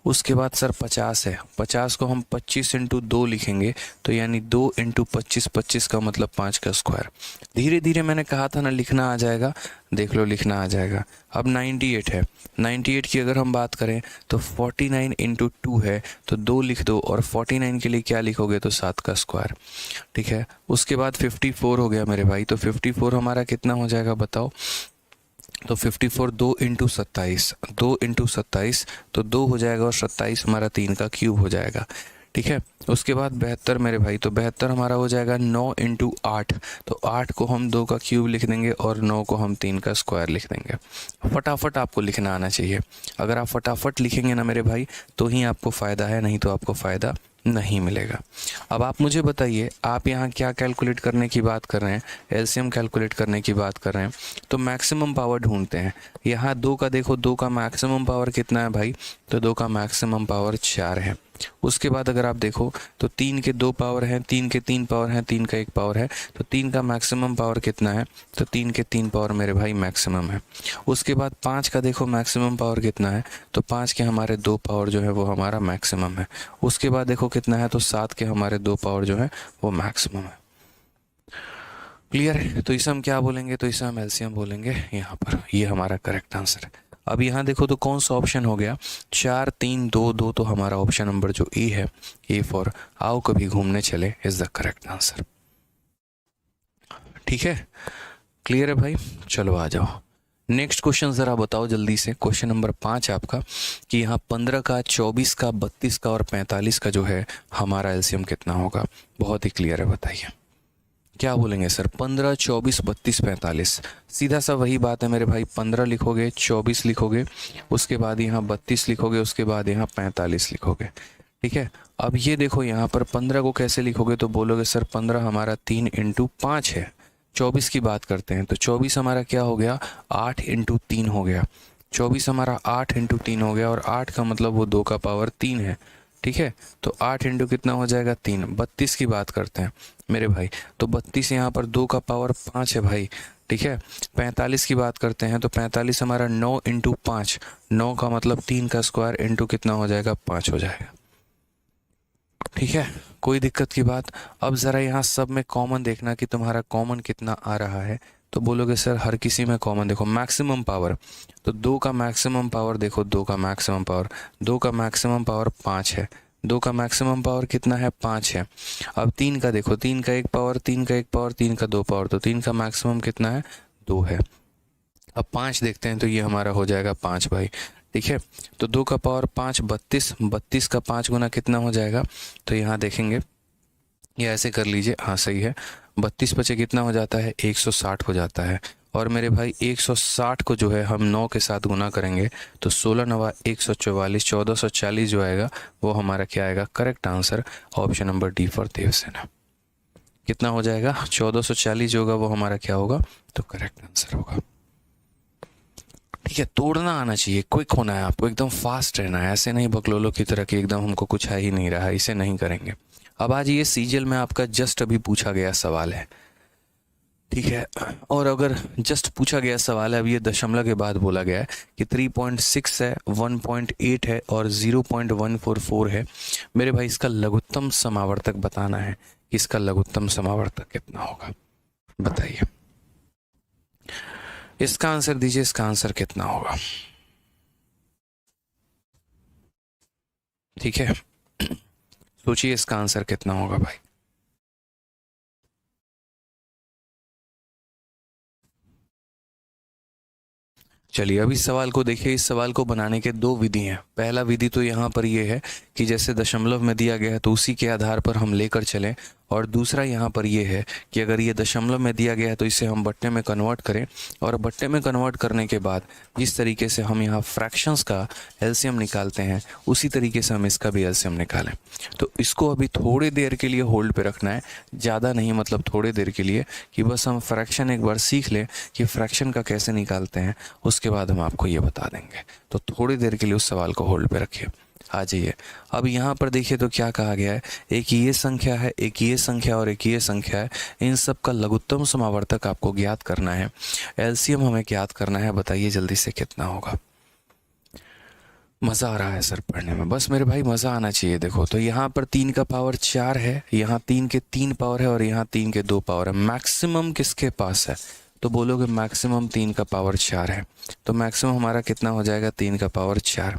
उसके बाद सर 50 है, 50 को हम 25 इंटू 2 लिखेंगे, तो यानी 2 इंटू 25, 25 का मतलब 5 का स्क्वायर। धीरे धीरे मैंने कहा था ना लिखना आ जाएगा, देख लो लिखना आ जाएगा। अब 98 है, 98 की अगर हम बात करें तो 49 इंटू 2 है, तो 2 लिख दो, और 49 के लिए क्या लिखोगे तो 7 का स्क्वायर। ठीक है, उसके बाद 54 हो गया मेरे भाई, तो 54 हमारा कितना हो जाएगा बताओ। तो 54 2 इंटू 27, 2 इंटू 27 तो 2 हो जाएगा, और 27 हमारा 3 का क्यूब हो जाएगा। ठीक है, उसके बाद 72 मेरे भाई, तो 72 हमारा हो जाएगा 9 इंटू 8, तो 8 को हम 2 का क्यूब लिख देंगे, और 9 को हम 3 का स्क्वायर लिख देंगे। फटाफट आपको लिखना आना चाहिए, अगर आप फटाफट लिखेंगे ना मेरे भाई तो ही आपको फ़ायदा है, नहीं तो आपको फ़ायदा नहीं मिलेगा। अब आप मुझे बताइए, आप यहाँ क्या कैलकुलेट करने की बात कर रहे हैं, एलसीएम कैलकुलेट करने की बात कर रहे हैं, तो मैक्सिमम पावर ढूंढते हैं। यहाँ 2 का देखो, 2 का मैक्सिमम पावर कितना है भाई, तो 2 का मैक्सिमम पावर 4 है। उसके बाद अगर आप देखो तो 3 के 2 पावर हैं, 3 के 3 पावर हैं, 3 का 1 पावर है, तो 3 का मैक्सिमम पावर कितना है, तो 3 के 3 पावर मेरे भाई मैक्सिमम है। उसके बाद 5 का देखो मैक्सिमम पावर कितना है, तो 5 के हमारे 2 पावर जो है वो हमारा मैक्सिमम है। उसके बाद देखो कितना है, तो 7 के हमारे 2 पावर जो है वो मैक्सिमम है। क्लियर है, तो इसे हम क्या बोलेंगे, तो इसे हम एलसीएम बोलेंगे यहाँ पर, ये हमारा करेक्ट आंसर है। अब यहाँ देखो तो कौन सा ऑप्शन हो गया, 4 3 2 2, तो हमारा ऑप्शन नंबर जो ए है, ए फॉर आओ कभी घूमने चले, इज द करेक्ट आंसर। ठीक है, क्लियर है भाई, चलो आ जाओ नेक्स्ट क्वेश्चन ज़रा बताओ जल्दी से। क्वेश्चन नंबर 5 आपका, कि यहाँ 15 का, 24 का, 32 का और 45 का जो है हमारा एलसीएम कितना होगा। बहुत ही क्लियर है, बताइए क्या बोलेंगे सर। 15 24 32 45, सीधा सा वही बात है मेरे भाई, 15 लिखोगे, 24 लिखोगे, उसके बाद यहाँ 32 लिखोगे, उसके बाद यहाँ 45 लिखोगे। ठीक है, अब ये देखो यहाँ पर 15 को कैसे लिखोगे, तो बोलोगे सर 15 हमारा 3 इंटू 5 है। 24 की बात करते हैं तो 24 हमारा क्या हो गया, 8 इंटू 3 हो गया। 24 हमारा 8 इंटू 3 हो गया, और 8 का मतलब वो 2 का पावर 3 है। ठीक है, तो 8 इंटू कितना हो जाएगा 3। 32 की बात करते हैं मेरे भाई, तो 32 यहाँ पर 2 का पावर 5 है भाई। ठीक है, 45 की बात करते हैं तो 45 हमारा 9 इंटू 5, 9 का मतलब 3 का स्क्वायर इंटू कितना हो जाएगा 5 हो जाएगा। ठीक है, कोई दिक्कत की बात। अब ज़रा यहाँ सब में कॉमन देखना कि तुम्हारा कॉमन कितना आ रहा है, तो बोलोगे सर हर किसी में कॉमन देखो मैक्सिमम पावर, तो 2 का मैक्सिमम पावर देखो, 2 का मैक्सिमम पावर, 2 का मैक्सिमम पावर 5 है, 2 का मैक्सिमम पावर कितना है 5 है। अब 3 का देखो, 3 का 1 पावर, 3 का 1 पावर, 3 का 2 पावर, तो 3 का मैक्सिमम कितना है 2 है। अब 5 देखते हैं तो ये हमारा हो जाएगा 5 भाई। ठीक है, तो 2 का पावर 5 32, 32 का 5 गुना कितना हो जाएगा, तो यहाँ देखेंगे, ये ऐसे कर लीजिए, हाँ सही है, 32 बचे कितना हो जाता है 160 हो जाता है। और मेरे भाई 160 को जो है हम 9 के साथ गुना करेंगे, तो 16 9 144, 1440 जो आएगा वो हमारा क्या आएगा, correct answer option number D for Devsena. कितना हो जाएगा 1440 जो होगा वो हमारा क्या होगा, तो करेक्ट आंसर होगा। ठीक है, तोड़ना आना चाहिए, क्विक होना है आपको, एकदम फास्ट रहना है, ऐसे नहीं बकलोलो की तरह कि एकदम हमको कुछ है ही नहीं रहा, इसे नहीं करेंगे। अब आज ये सीजीएल में आपका जस्ट अभी पूछा गया सवाल है। ठीक है, और अगर जस्ट पूछा गया सवाल है, अब ये दशमलव के बाद बोला गया है कि 3.6 है, 1.8 है और 0.144 है। मेरे भाई इसका लघुत्तम समावर्तक बताना है कि इसका लघुत्तम समावर्तक कितना होगा, बताइए। इसका आंसर दीजिए, इसका आंसर कितना होगा। ठीक है, सोचिए इसका आंसर कितना होगा भाई। चलिए अब इस सवाल को देखिए। इस सवाल को बनाने के दो विधि हैं। पहला विधि तो यहाँ पर ये है कि जैसे दशमलव में दिया गया है तो उसी के आधार पर हम लेकर चलें, और दूसरा यहाँ पर ये है कि अगर ये दशमलव में दिया गया है तो इसे हम बट्टे में कन्वर्ट करें, और बट्टे में कन्वर्ट करने के बाद जिस तरीके से हम यहाँ फ्रैक्शंस का एलसीएम निकालते हैं उसी तरीके से हम इसका भी एलसीएम निकालें। तो इसको अभी थोड़ी देर के लिए होल्ड पे रखना है, ज़्यादा नहीं, मतलब थोड़ी देर के लिए, कि बस हम फ्रैक्शन एक बार सीख लें कि फ्रैक्शन का कैसे निकालते हैं, उसके बाद हम आपको ये बता देंगे। तो थोड़ी देर के लिए उस सवाल को होल्ड पे रखिए। आ जाइए, अब यहाँ पर देखिए तो क्या कहा गया है, एक ये संख्या है, एक ये संख्या और एक ये संख्या है, इन सब का लघुत्तम समावर्तक आपको ज्ञात करना है, एलसीएम हमें ज्ञात करना है। बताइए जल्दी से कितना होगा। मज़ा आ रहा है सर पढ़ने में, बस मेरे भाई मज़ा आना चाहिए। देखो तो यहाँ पर 3 का पावर 4 है, यहाँ 3 के 3 पावर है और यहाँ 3 के 2 पावर है। मैक्सिमम किसके पास है, तो बोलोगे मैक्सिमम 3 का पावर 4 है, तो मैक्सिमम हमारा कितना हो जाएगा 3 का पावर 4।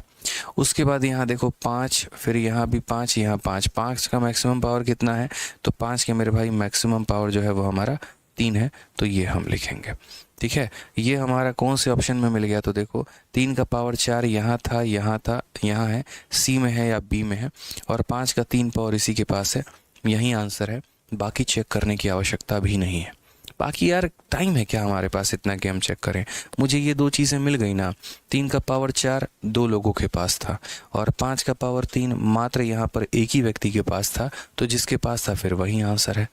उसके बाद यहाँ देखो 5, फिर यहाँ भी 5, यहाँ 5, 5 का मैक्सिमम पावर कितना है, तो 5 के मेरे भाई मैक्सिमम पावर जो है वो हमारा 3 है, तो ये हम लिखेंगे। ठीक है, ये हमारा कौन से ऑप्शन में मिल गया, तो देखो 3 का पावर 4 यहाँ था, यहाँ था, यहाँ है, सी में है या बी में है, और 5 का 3 पावर इसी के पास है, यही आंसर है। बाकी चेक करने की आवश्यकता भी नहीं है। बाकी यार टाइम है क्या हमारे पास इतना कि हम चेक करें। मुझे ये 2 चीज़ें मिल गई ना, 3 का पावर 4 2 लोगों के पास था, और 5 का पावर 3 मात्र यहाँ पर एक ही व्यक्ति के पास था, तो जिसके पास था फिर वही आंसर है।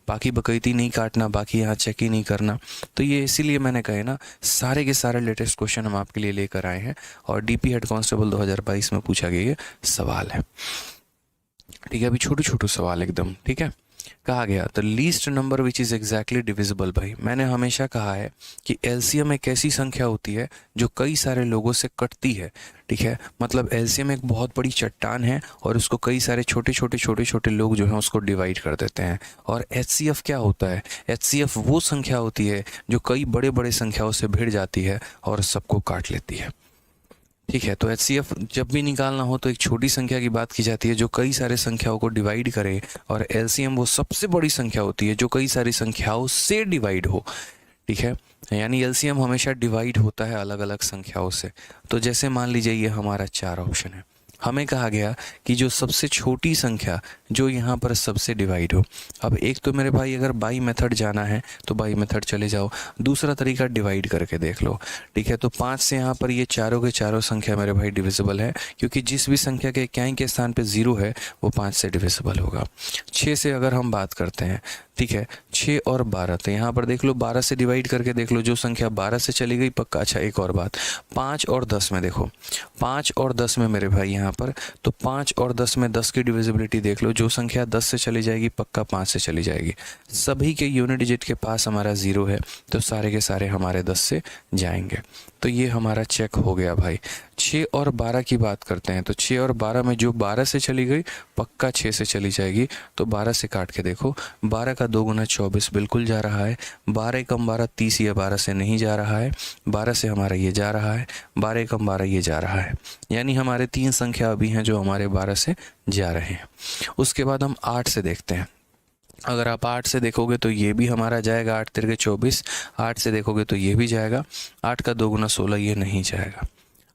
बाकी बकैती नहीं काटना, बाकी यहाँ चेक ही नहीं करना। तो ये इसीलिए मैंने कहे ना, सारे के सारे लेटेस्ट क्वेश्चन हम आपके लिए लेकर आए हैं, और डीपी हेड कांस्टेबल 2022 में पूछा गया ये सवाल है। ठीक है, अभी छोटे छोटे सवाल एकदम। ठीक है, कहा गया the least number which is exactly divisible. भाई मैंने हमेशा कहा है कि एलसीएम एक ऐसी संख्या होती है जो कई सारे लोगों से कटती है। ठीक है, मतलब एलसीएम एक बहुत बड़ी चट्टान है और उसको कई सारे छोटे छोटे लोग जो हैं उसको डिवाइड कर देते हैं। और एचसीएफ क्या होता है, एचसीएफ वो संख्या होती है जो कई बड़े बड़े संख्याओं से भिड़ जाती है और सबको काट लेती है। ठीक है, तो एचसीएफ जब भी निकालना हो तो एक छोटी संख्या की बात की जाती है जो कई सारे संख्याओं को डिवाइड करे, और एलसीएम वो सबसे बड़ी संख्या होती है जो कई सारी संख्याओं से डिवाइड हो। ठीक है, यानी एलसीएम हमेशा डिवाइड होता है अलग अलग संख्याओं से। तो जैसे मान लीजिए ये हमारा 4 ऑप्शन है, हमें कहा गया कि जो सबसे छोटी संख्या जो यहाँ पर सबसे डिवाइड हो। अब एक तो मेरे भाई अगर बाई मेथड जाना है तो बाई मेथड चले जाओ, दूसरा तरीका डिवाइड करके देख लो। ठीक है, तो 5 से यहाँ पर ये चारों के चारों संख्या मेरे भाई डिविजिबल है, क्योंकि जिस भी संख्या के इक्याई के स्थान पे 0 है वो 5 से डिविजिबल होगा। 6 से अगर हम बात करते हैं, ठीक है, 6 और 12, तो यहाँ पर देख लो 12 से डिवाइड करके देख लो, जो संख्या 12 से चली गई पक्का। अच्छा एक और बात, 5 और 10 में देखो, 5 और 10 में मेरे भाई यहाँ पर, तो 5 और 10 में 10 की डिविजिबिलिटी देख लो, जो संख्या 10 से चली जाएगी पक्का 5 से चली जाएगी। सभी के यूनिट डिजिट के पास हमारा 0 है, तो सारे के सारे हमारे 10 से जाएंगे। तो ये हमारा चेक हो गया भाई। 6 और 12 की बात करते हैं, तो 6 और 12 में जो 12 से चली गई पक्का 6 से चली जाएगी, तो 12 से काट के देखो, 12 का 2 गुना 24 बिल्कुल जा रहा है, 12 कम 12 30, ये 12 से नहीं जा रहा है, 12 से हमारा ये जा रहा है, 12 कम 12 ये जा रहा है, यानी हमारे 3 संख्या अभी हैं जो हमारे 12 से जा रहे हैं। उसके बाद हम 8 से देखते हैं। अगर आप 8 से देखोगे तो ये भी हमारा जाएगा, 8 तिरके 24, 8 से देखोगे तो ये भी जाएगा, 8 का 2 गुना 16 ये नहीं जाएगा।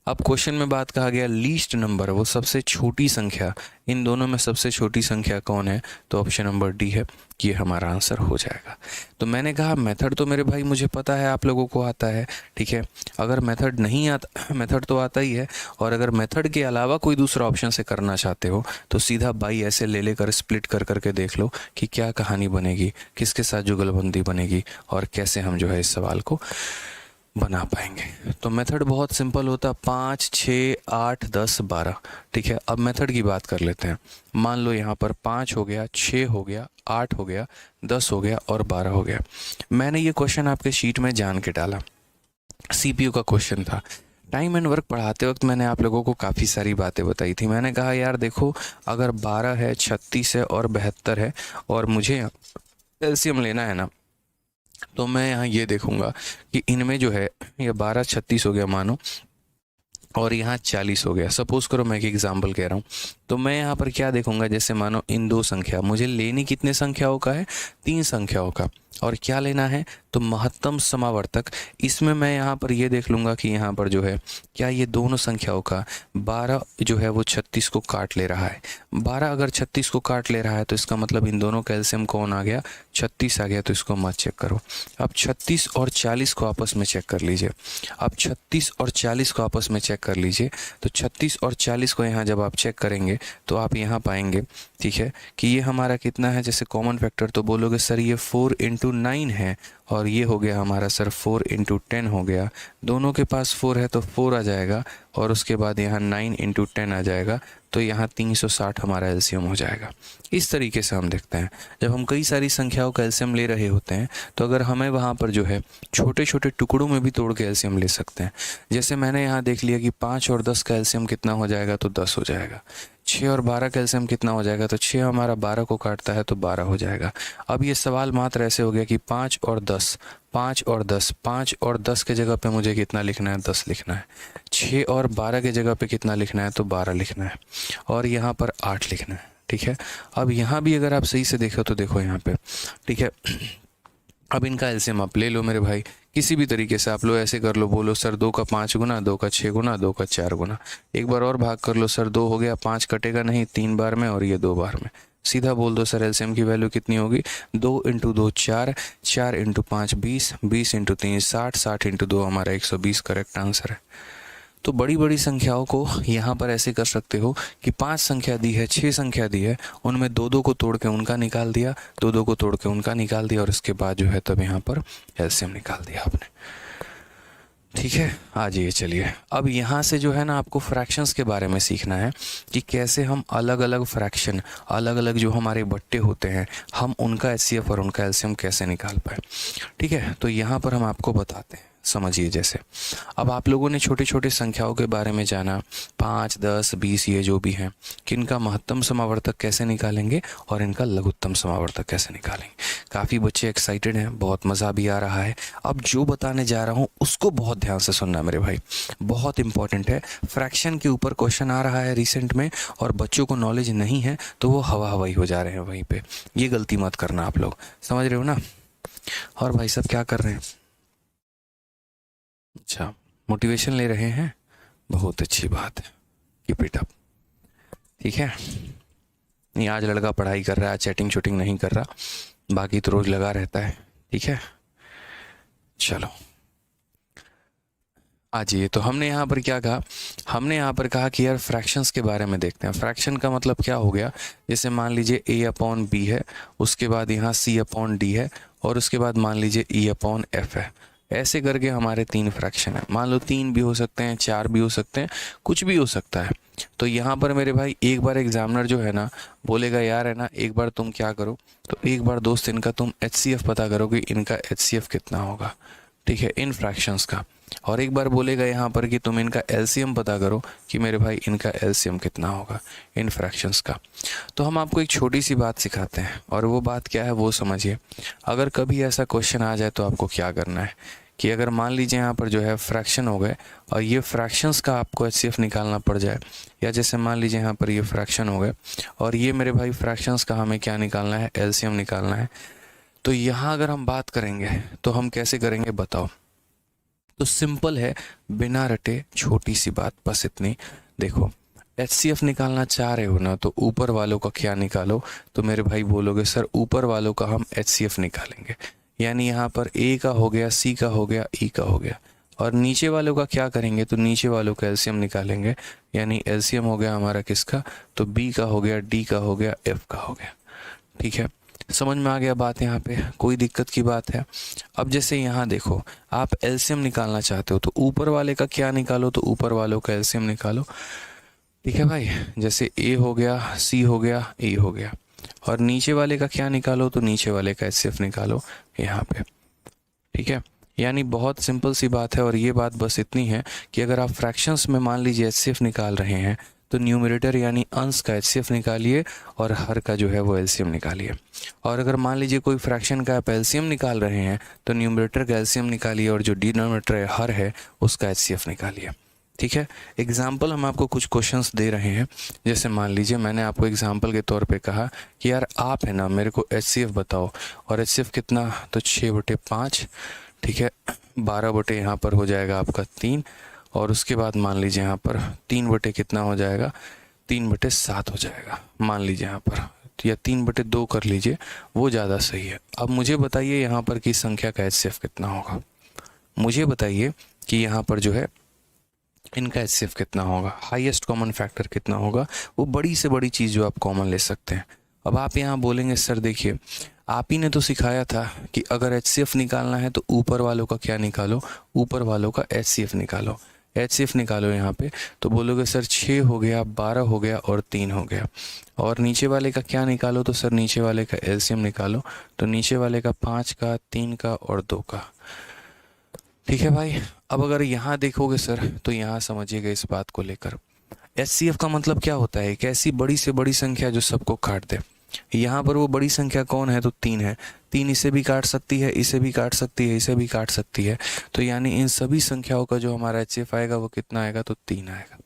अब क्वेश्चन में बात कहा गया लीस्ट नंबर, वो सबसे छोटी संख्या, इन दोनों में सबसे छोटी संख्या कौन है, तो ऑप्शन नंबर डी है, ये हमारा आंसर हो जाएगा। तो मैंने कहा मेथड तो मेरे भाई मुझे पता है आप लोगों को आता है। ठीक है, अगर मेथड नहीं आता, मेथड तो आता ही है, और अगर मेथड के अलावा कोई दूसरा ऑप्शन से करना चाहते हो तो सीधा बाई ऐसे ले लेकर स्प्लिट कर करके देख लो कि क्या कहानी बनेगी, किसके साथ जुगलबंदी बनेगी और कैसे हम जो है इस सवाल को बना पाएंगे। तो मेथड बहुत सिंपल होता, 5, 6, 8, 10, 12। ठीक है, अब मेथड की बात कर लेते हैं। मान लो यहाँ पर 5 हो गया, 6 हो गया, 8 हो गया, 10 हो गया और 12 हो गया। मैंने ये क्वेश्चन आपके शीट में जान के डाला, सीपीयू का क्वेश्चन था। टाइम एंड वर्क पढ़ाते वक्त मैंने आप लोगों को काफ़ी सारी बातें बताई थी। मैंने कहा यार देखो, अगर 12 है, 36 है और 72 है, और मुझे एलसीएम लेना है ना, तो मैं यहाँ ये देखूंगा कि इनमें जो है ये 12 36 हो गया मानो, और यहाँ 40 हो गया। सपोज करो मैं एक एग्जांपल कह रहा हूँ, तो मैं यहाँ पर क्या देखूंगा, जैसे मानो इन 2 संख्या, मुझे लेनी कितने संख्याओं का है, 3 संख्याओं का, और क्या लेना है, तो महत्तम समावर्तक, इसमें मैं यहाँ पर ये देख लूँगा कि यहाँ पर जो है क्या ये दोनों संख्याओं का 12 जो है वो 36 को काट ले रहा है। 12 अगर 36 को काट ले रहा है तो इसका मतलब इन दोनों का एलसीएम कौन आ गया, 36 आ गया। तो इसको मत चेक करो। अब 36 और 40 को आपस में चेक कर लीजिए। अब 36 और 40 को आपस में चेक कर लीजिए। तो 36 और 40 को यहाँ जब आप चेक करेंगे तो आप यहाँ पाएंगे, ठीक है, कि ये हमारा कितना है। जैसे कॉमन फैक्टर तो बोलोगे सर ये 4 × 9 है, और ये हो गया हमारा सर 4 × 10 हो गया। दोनों के पास 4 है तो 4 आ जाएगा, और उसके बाद यहाँ 9 × 10 आ जाएगा। तो यहाँ 360 हमारा एलसीएम हो जाएगा। इस तरीके से हम देखते हैं जब हम कई सारी संख्याओं का एलसीएम ले रहे होते हैं, तो अगर हमें वहाँ पर जो है छोटे छोटे टुकड़ों में भी तोड़ के एलसीएम ले सकते हैं। जैसे मैंने यहाँ देख लिया कि 5 और 10 का एलसीएम कितना हो जाएगा, तो 10 हो जाएगा। 6 और 12 का एलसीएम कितना हो जाएगा, तो 6 हमारा 12 को काटता है तो 12 हो जाएगा। अब ये सवाल मात्र ऐसे हो गया कि 5 और 10, 5 और 10, 5 और 10 के जगह पे मुझे कितना लिखना है, 10 लिखना है। 6 और 12 के जगह पे कितना लिखना है, तो 12 लिखना है, और यहाँ पर 8 लिखना है, ठीक है। अब यहाँ भी अगर आप सही से देखो तो देखो यहाँ पे, ठीक है। अब इनका एलसीएम आप ले लो मेरे भाई, किसी भी तरीके से आप लो, ऐसे कर लो, बोलो सर 2 का 5 गुना, 2 का 6 गुना, 2 का 4 गुना। एक बार और भाग कर लो, सर 2 हो गया, 5 कटेगा नहीं 3 बार में, और ये 2 बार में। सीधा बोल दो सर एलसीएम की वैल्यू कितनी होगी, 2 × 2 4, 4 × 5 20, 20 × 3 60, 60 × 2 हमारा 120 करेक्ट आंसर है। तो बड़ी बड़ी संख्याओं को यहाँ पर ऐसे कर सकते हो कि 5 संख्या दी है, 6 संख्या दी है, उनमें 2-2 को तोड़ के उनका निकाल दिया, 2-2 को तोड़ के उनका निकाल दिया, और इसके बाद जो है तब यहाँ पर एलसीएम निकाल दिया आपने, ठीक है। आ जाइए, चलिए अब यहाँ से जो है ना आपको फ्रैक्शंस के बारे में सीखना है कि कैसे हम अलग अलग फ्रैक्शन, अलग अलग जो हमारे बट्टे होते हैं, हम उनका एचसीएफ और उनका एलसीएम कैसे निकाल पाए, ठीक है। तो यहाँ पर हम आपको बताते हैं, समझिए। जैसे अब आप लोगों ने छोटे छोटे संख्याओं के बारे में जाना, 5, 10, 20 ये जो भी हैं, कि इनका महत्तम समावर्तक कैसे निकालेंगे और इनका लघुत्तम समावर्तक कैसे निकालेंगे। काफ़ी बच्चे एक्साइटेड हैं, बहुत मज़ा भी आ रहा है। अब जो बताने जा रहा हूँ उसको बहुत ध्यान से सुनना मेरे भाई, बहुत इंपॉर्टेंट है। फ्रैक्शन के ऊपर क्वेश्चन आ रहा है रिसेंट में, और बच्चों को नॉलेज नहीं है तो वो हवा हवाई हो जा रहे हैं वहीं पे। ये गलती मत करना आप लोग, समझ रहे हो ना। और भाई सब क्या कर रहे हैं, अच्छा मोटिवेशन ले रहे हैं, बहुत अच्छी बात है, कीप इट अप, ठीक है। नहीं आज लड़का पढ़ाई कर रहा है, चैटिंग शूटिंग नहीं कर रहा, बाकी तो रोज लगा रहता है, ठीक है। चलो आ जाइए। तो हमने यहाँ पर क्या कहा, हमने यहाँ पर कहा कि यार फ्रैक्शंस के बारे में देखते हैं। फ्रैक्शन का मतलब क्या हो गया, जैसे मान लीजिए A/B है, उसके बाद यहाँ C/D है, और उसके बाद मान लीजिए E/F है। ऐसे करके हमारे 3 फ्रैक्शन है। मान लो 3 भी हो सकते हैं, 4 भी हो सकते हैं, कुछ भी हो सकता है। तो यहाँ पर मेरे भाई एक बार एग्जामिनर जो है ना बोलेगा यार है ना, एक बार तुम क्या करो, तो एक बार दोस्त इनका तुम HCF पता करो कि इनका HCF कितना होगा, ठीक है, इन फ्रैक्शंस का। और एक बार बोलेगा यहाँ पर कि तुम इनका एलसीएम पता करो कि मेरे भाई इनका एलसीएम कितना होगा इन फ्रैक्शंस का। तो हम आपको एक छोटी सी बात सिखाते हैं, और वो बात क्या है वो समझिए। अगर कभी ऐसा क्वेश्चन आ जाए तो आपको क्या करना है कि अगर मान लीजिए यहाँ पर जो है फ्रैक्शन हो गए, और ये फ्रैक्शंस का आपको एचसीएफ निकालना पड़ जाए, या जैसे मान लीजिए यहाँ पर ये फ्रैक्शन हो गए, और ये मेरे भाई फ्रैक्शंस का हमें क्या निकालना है, एलसीएम निकालना है। तो यहाँ अगर हम बात करेंगे तो हम कैसे करेंगे बताओ। तो सिंपल है, बिना रटे छोटी सी बात, बस इतनी। देखो HCF निकालना चाह रहे हो ना, तो ऊपर वालों का क्या निकालो, तो मेरे भाई बोलोगे सर ऊपर वालों का हम HCF निकालेंगे, यानी यहाँ पर A का हो गया, C का हो गया, E का हो गया। और नीचे वालों का क्या करेंगे, तो नीचे वालों का एलसीएम निकालेंगे, यानी एलसीएम हो गया हमारा किसका, तो B का हो गया, D का हो गया, F का हो गया, ठीक है। समझ में आ गया बात, यहाँ पे कोई दिक्कत की बात है। अब जैसे यहाँ देखो, आप एलसीएम निकालना चाहते हो तो ऊपर वाले का क्या निकालो, तो ऊपर वालों का एलसीएम निकालो, ठीक है भाई। जैसे A हो गया, C हो गया, E हो गया, और नीचे वाले का क्या निकालो, तो नीचे वाले का HCF निकालो यहाँ पे, ठीक है। यानी बहुत सिंपल सी बात है। और ये बात बस इतनी है कि अगर आप फ्रैक्शंस में मान लीजिए HCF निकाल रहे हैं, तो न्यूमरेटर यानी अंश का HCF निकालिए, और हर का जो है वो एलसीएम निकालिए। और अगर मान लीजिए कोई फ्रैक्शन का आप एलसीएम निकाल रहे हैं, तो न्यूमरेटर का एलसीएम निकालिए, और जो डिनोमिनेटर हर है उसका HCF निकालिए, ठीक है। एग्जाम्पल हम आपको कुछ क्वेश्चंस दे रहे हैं। जैसे मान लीजिए मैंने आपको एग्जाम्पल के तौर पे कहा कि यार आप है ना मेरे को HCF बताओ, और HCF कितना, तो 6/5, ठीक है। 12 यहाँ पर हो जाएगा आपका 3, और उसके बाद मान लीजिए यहाँ पर 3 कितना हो जाएगा, 3/7 हो जाएगा मान लीजिए यहाँ पर, या 3/2 कर लीजिए, वो ज़्यादा सही है। अब मुझे बताइए यहाँ पर की संख्या का HCF कितना होगा, मुझे बताइए कि यहाँ पर जो है इनका HCF कितना होगा, हाईएस्ट कॉमन फैक्टर कितना होगा, वो बड़ी से बड़ी चीज़ जो आप कॉमन ले सकते हैं। अब आप यहाँ बोलेंगे सर देखिए आप ही ने तो सिखाया था कि अगर HCF निकालना है तो ऊपर वालों का क्या निकालो, ऊपर वालों का HCF निकालो, HCF निकालो यहाँ पे। तो बोलोगे सर 6 हो गया, 12 हो गया और 3 हो गया, और नीचे वाले का क्या निकालो, तो सर नीचे वाले का LCM निकालो, तो नीचे वाले का 5 का, 3 का और 2 का। ठीक है भाई। अब अगर यहाँ देखोगे सर तो यहाँ समझिएगा इस बात को लेकर, HCF का मतलब क्या होता है, एक ऐसी बड़ी से बड़ी संख्या जो सबको काट दे। यहाँ पर वो बड़ी संख्या कौन है, तो 3 है। 3 इसे भी काट सकती है, इसे भी काट सकती है, इसे भी काट सकती है, तो यानी इन सभी संख्याओं का जो हमारा HCF आएगा वो कितना आएगा, तो 3 आएगा।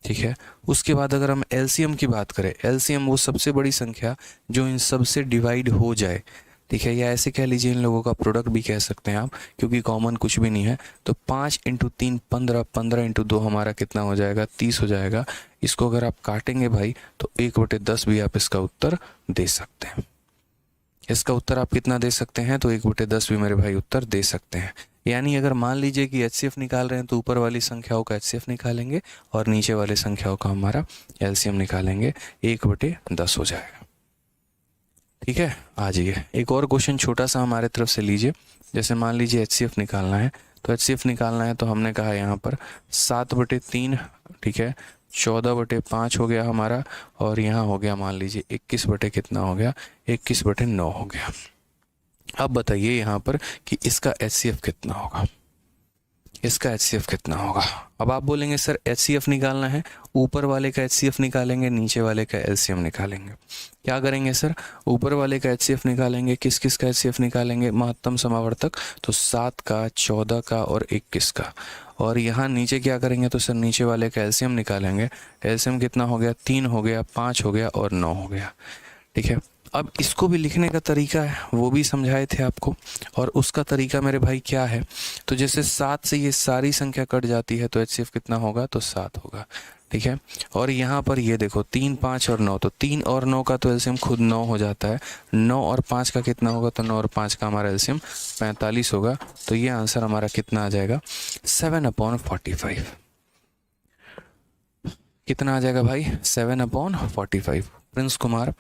ठीक है। उसके बाद अगर हम LCM की बात करें, LCM वो सबसे बड़ी संख्या जो इन सबसे डिवाइड हो जाए, ठीक है, या ऐसे कह लीजिए इन लोगों का प्रोडक्ट भी कह सकते हैं आप, क्योंकि कॉमन कुछ भी नहीं है। तो 5 × 3 15, 15 × 2 हमारा कितना हो जाएगा, 30 हो जाएगा। इसको अगर आप काटेंगे भाई तो 1/10 भी आप इसका उत्तर दे सकते हैं। इसका उत्तर आप कितना दे सकते हैं, तो 1/10 भी मेरे भाई उत्तर दे सकते हैं। यानी अगर मान लीजिए कि HCF निकाल रहे हैं तो ऊपर वाली संख्याओं का HCF निकालेंगे और नीचे वाले संख्याओं का हमारा LCM निकालेंगे, 1/10 हो जाएगा। ठीक है। आ जाइए एक और क्वेश्चन छोटा सा हमारे तरफ से लीजिए। जैसे मान लीजिए HCF निकालना है, तो HCF निकालना है तो हमने कहा यहाँ पर 7/3, ठीक है, 14/5 हो गया हमारा, और यहाँ हो गया मान लीजिए 21 कितना हो गया, 21/9 हो गया। अब बताइए यहाँ पर कि इसका HCF कितना होगा, इसका HCF कितना होगा। अब आप बोलेंगे सर HCF निकालना है, ऊपर वाले का HCF निकालेंगे, नीचे वाले का LCM निकालेंगे। क्या करेंगे सर, ऊपर वाले का HCF निकालेंगे, किस किस का HCF निकालेंगे, महत्तम समावर्तक, तो 7 का, 14 का और 21 का। और यहाँ नीचे क्या करेंगे, तो सर नीचे वाले का LCM निकालेंगे। LCM कितना हो गया, 3 हो गया, 5 हो गया और 9 हो गया। ठीक है। अब इसको भी लिखने का तरीका है, वो भी समझाए थे आपको, और उसका तरीका मेरे भाई क्या है, तो जैसे 7 से ये सारी संख्या कट जाती है तो HCF कितना होगा, तो 7 होगा। ठीक है। और यहाँ पर ये देखो 3, 5 और 9, तो 3 और 9 का तो LCM खुद 9 हो जाता है। 9 और 5 का कितना होगा, तो 9 और 5 का हमारा LCM 45 होगा। तो ये आंसर हमारा कितना आ जाएगा, 7/45। कितना आ जाएगा भाई, 7/45। प्रिंस कुमार,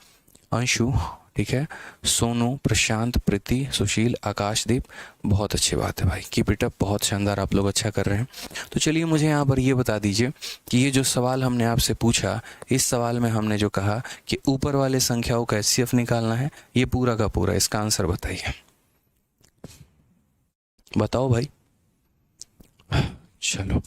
अंशु, ठीक है, सोनू, प्रशांत, प्रीति, सुशील, आकाशदीप, बहुत अच्छी बात है भाई, कीप इट अप, बहुत शानदार, आप लोग अच्छा कर रहे हैं। तो चलिए मुझे यहाँ पर ये बता दीजिए कि ये जो सवाल हमने आपसे पूछा, इस सवाल में हमने जो कहा कि ऊपर वाले संख्याओं का HCF निकालना है, ये पूरा का पूरा इसका आंसर बताइए, बताओ भाई। चलो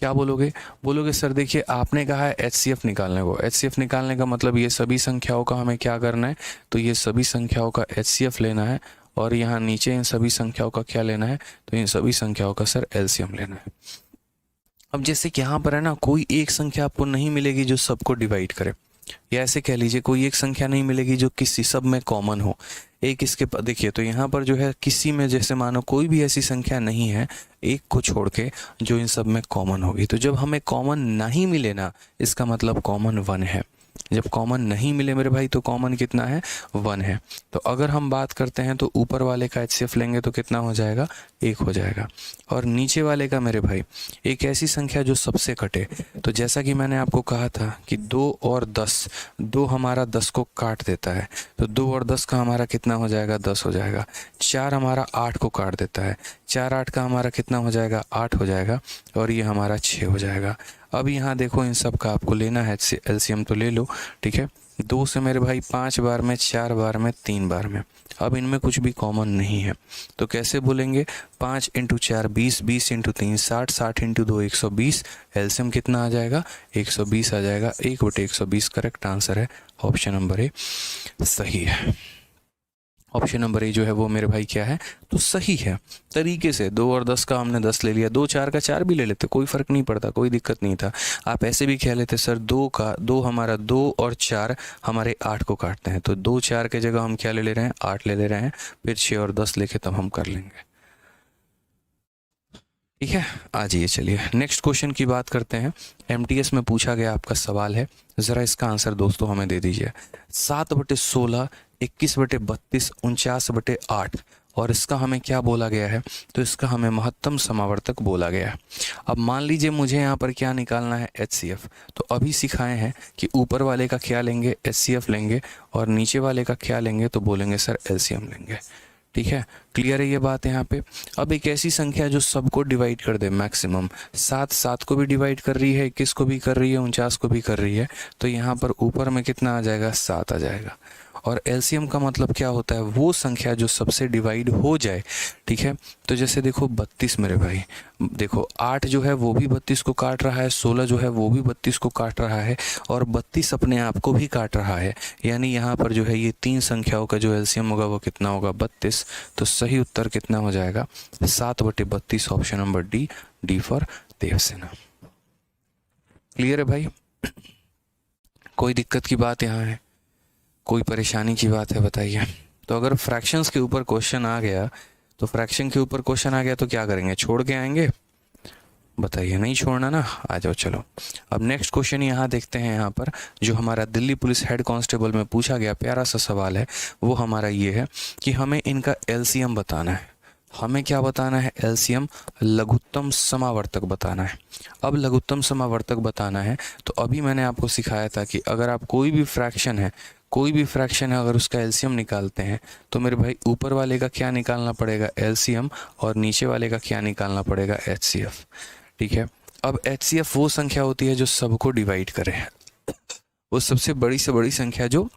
क्या बोलोगे, बोलोगे सर देखिए आपने कहा है HCF निकालने को, HCF निकालने का मतलब ये सभी संख्याओं का हमें क्या करना है, तो ये सभी संख्याओं का HCF लेना है, और यहाँ नीचे इन सभी संख्याओं का क्या लेना है, तो इन सभी संख्याओं का सर LCM लेना है। अब जैसे कि यहाँ पर है ना, कोई एक संख्या आपको नहीं मिलेगी जो सबको डिवाइड करे, या ऐसे कह लीजिए कोई एक संख्या नहीं मिलेगी जो किसी सब में कॉमन हो। एक इसके देखिए तो यहाँ पर जो है किसी में, जैसे मानो कोई भी ऐसी संख्या नहीं है एक को छोड़ के जो इन सब में कॉमन होगी। तो जब हमें कॉमन नहीं मिले ना, इसका मतलब कॉमन 1 है। जब कॉमन नहीं मिले मेरे भाई तो कॉमन कितना है, 1 है। तो अगर हम बात करते हैं तो ऊपर वाले का HCF लेंगे तो कितना हो जाएगा, 1 हो जाएगा। और नीचे वाले का मेरे भाई एक ऐसी संख्या जो सबसे कटे, तो जैसा कि मैंने आपको कहा था कि 2 और 10, 2 हमारा 10 को काट देता है, तो 2 और 10 का हमारा कितना हो जाएगा, 10 हो जाएगा। 4 हमारा 8 को काट देता है, 4 8 का हमारा कितना हो जाएगा, 8 हो जाएगा, और ये हमारा 6 हो जाएगा। अब यहाँ देखो इन सब का आपको लेना है LCM, तो ले लो। ठीक है। 2 से मेरे भाई 5 बार में, 4 बार में, 3 बार में। अब इनमें कुछ भी कॉमन नहीं है, तो कैसे बोलेंगे, 5 × 4 20, 20 × 3 60, 60 × 2 120। LCM कितना आ जाएगा, 120 आ जाएगा। 1/120 करेक्ट आंसर है, ऑप्शन नंबर ए सही है। ऑप्शन नंबर ए जो है वो मेरे भाई क्या है, तो सही है। तरीके से 2 और 10 का हमने 10 ले लिया, 2 4 का 4 भी ले लेते, कोई फ़र्क नहीं पड़ता, कोई दिक्कत नहीं था। आप ऐसे भी कह लेते सर 2 का 2 हमारा 2 और 4 हमारे 8 को काटते हैं, तो 2 4 के जगह हम क्या ले रहे हैं, 8 ले रहे हैं, फिर 6 और 10 लेके तब हम कर लेंगे। ठीक है, आ जाइए चलिए नेक्स्ट क्वेश्चन की बात करते हैं। एमटीएस में पूछा गया आपका सवाल है, ज़रा इसका आंसर दोस्तों हमें दे दीजिए। 7/16, 21/32, 49/8 और इसका हमें क्या बोला गया है, तो इसका हमें महत्तम समावर्तक बोला गया है। अब मान लीजिए मुझे यहाँ पर क्या निकालना है, HCF। तो अभी सिखाए हैं कि ऊपर वाले का क्या लेंगे, HCF लेंगे, और नीचे वाले का क्या लेंगे, तो बोलेंगे सर LCM लेंगे। ठीक है, क्लियर है ये बात यहाँ पे। अब एक ऐसी संख्या जो सबको डिवाइड कर दे मैक्सिमम, 7 को भी डिवाइड कर रही है, 21 को भी कर रही है, 49 को भी कर रही है, तो यहाँ पर ऊपर में कितना आ जाएगा, 7 आ जाएगा। और एलसीएम का मतलब क्या होता है, वो संख्या जो सबसे डिवाइड हो जाए। ठीक है, तो जैसे देखो 32 मेरे भाई, देखो 8 जो है वो भी 32 को काट रहा है, 16 जो है वो भी 32 को काट रहा है, और 32 अपने आप को भी काट रहा है। यानी यहाँ पर जो है ये 3 संख्याओं का जो एलसीएम होगा वो कितना होगा, 32। तो सही उत्तर कितना हो जाएगा, 7/32, option number D, D for Devsena. Clear है भाई, कोई दिक्कत की बात यहाँ है, कोई परेशानी की बात है बताइए। तो अगर फ्रैक्शंस के ऊपर क्वेश्चन आ गया, तो फ्रैक्शन के ऊपर क्वेश्चन आ गया तो क्या करेंगे, छोड़ के आएंगे, बताइए, नहीं छोड़ना ना, आ जाओ चलो। अब नेक्स्ट क्वेश्चन यहाँ देखते हैं, यहाँ पर जो हमारा दिल्ली पुलिस हेड कांस्टेबल में पूछा गया प्यारा सा सवाल है, वो हमारा ये है कि हमें इनका एलसीएम बताना है। हमें क्या बताना है, एलसीएम, लघुत्तम समावर्तक बताना है। अब लघुत्तम समावर्तक बताना है, तो अभी मैंने आपको सिखाया था कि अगर आप कोई भी फ्रैक्शन है अगर उसका एलसीएम निकालते हैं, तो मेरे भाई ऊपर वाले का क्या निकालना पड़ेगा, एलसीएम, और नीचे वाले का क्या निकालना पड़ेगा, एचसीएफ। ठीक है, अब एचसीएफ वो संख्या होती है जो सबको डिवाइड करे, वो सबसे बड़ी से बड़ी संख्या जो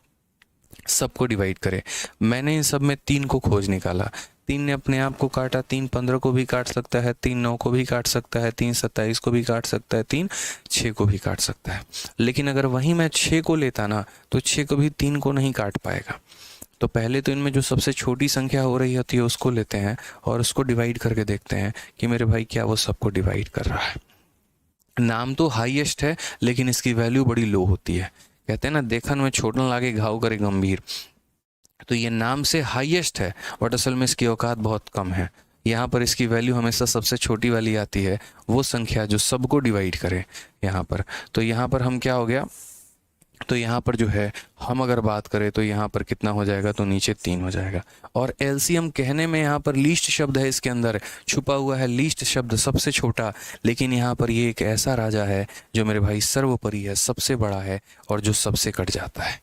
सबको डिवाइड करे। मैंने इन सब में 3 को खोज निकाला, 3 ने अपने आप को काटा, 3 15 को भी काट सकता है, 3 9 को भी काट सकता है, 3 27 को भी काट सकता है, 3 6 को भी काट सकता है। लेकिन अगर वहीं मैं 6 को लेता ना, तो 6 को भी 3 को नहीं काट पाएगा। तो पहले तो इनमें जो सबसे छोटी संख्या हो रही होती है उसको लेते हैं और उसको डिवाइड करके देखते हैं कि मेरे भाई क्या वो सबको डिवाइड कर रहा है। नाम तो हाईएस्ट है लेकिन इसकी वैल्यू बड़ी लो होती है। कहते हैं ना, देखन में छोटन लागे घाव करे गंभीर। तो ये नाम से हाईएस्ट है बट असल में इसकी औकात बहुत कम है। यहाँ पर इसकी वैल्यू हमेशा सबसे छोटी वाली आती है, वो संख्या जो सबको डिवाइड करे यहाँ पर। तो यहाँ पर हम क्या हो गया, तो यहाँ पर जो है हम अगर बात करें तो यहाँ पर कितना हो जाएगा, तो नीचे 3 हो जाएगा। और एलसीएम कहने में यहाँ पर लीस्ट शब्द है, इसके अंदर छुपा हुआ है लीस्ट शब्द, सबसे छोटा। लेकिन यहाँ पर ये एक ऐसा राजा है जो मेरे भाई सर्वोपरि है, सबसे बड़ा है और जो सबसे कट जाता है।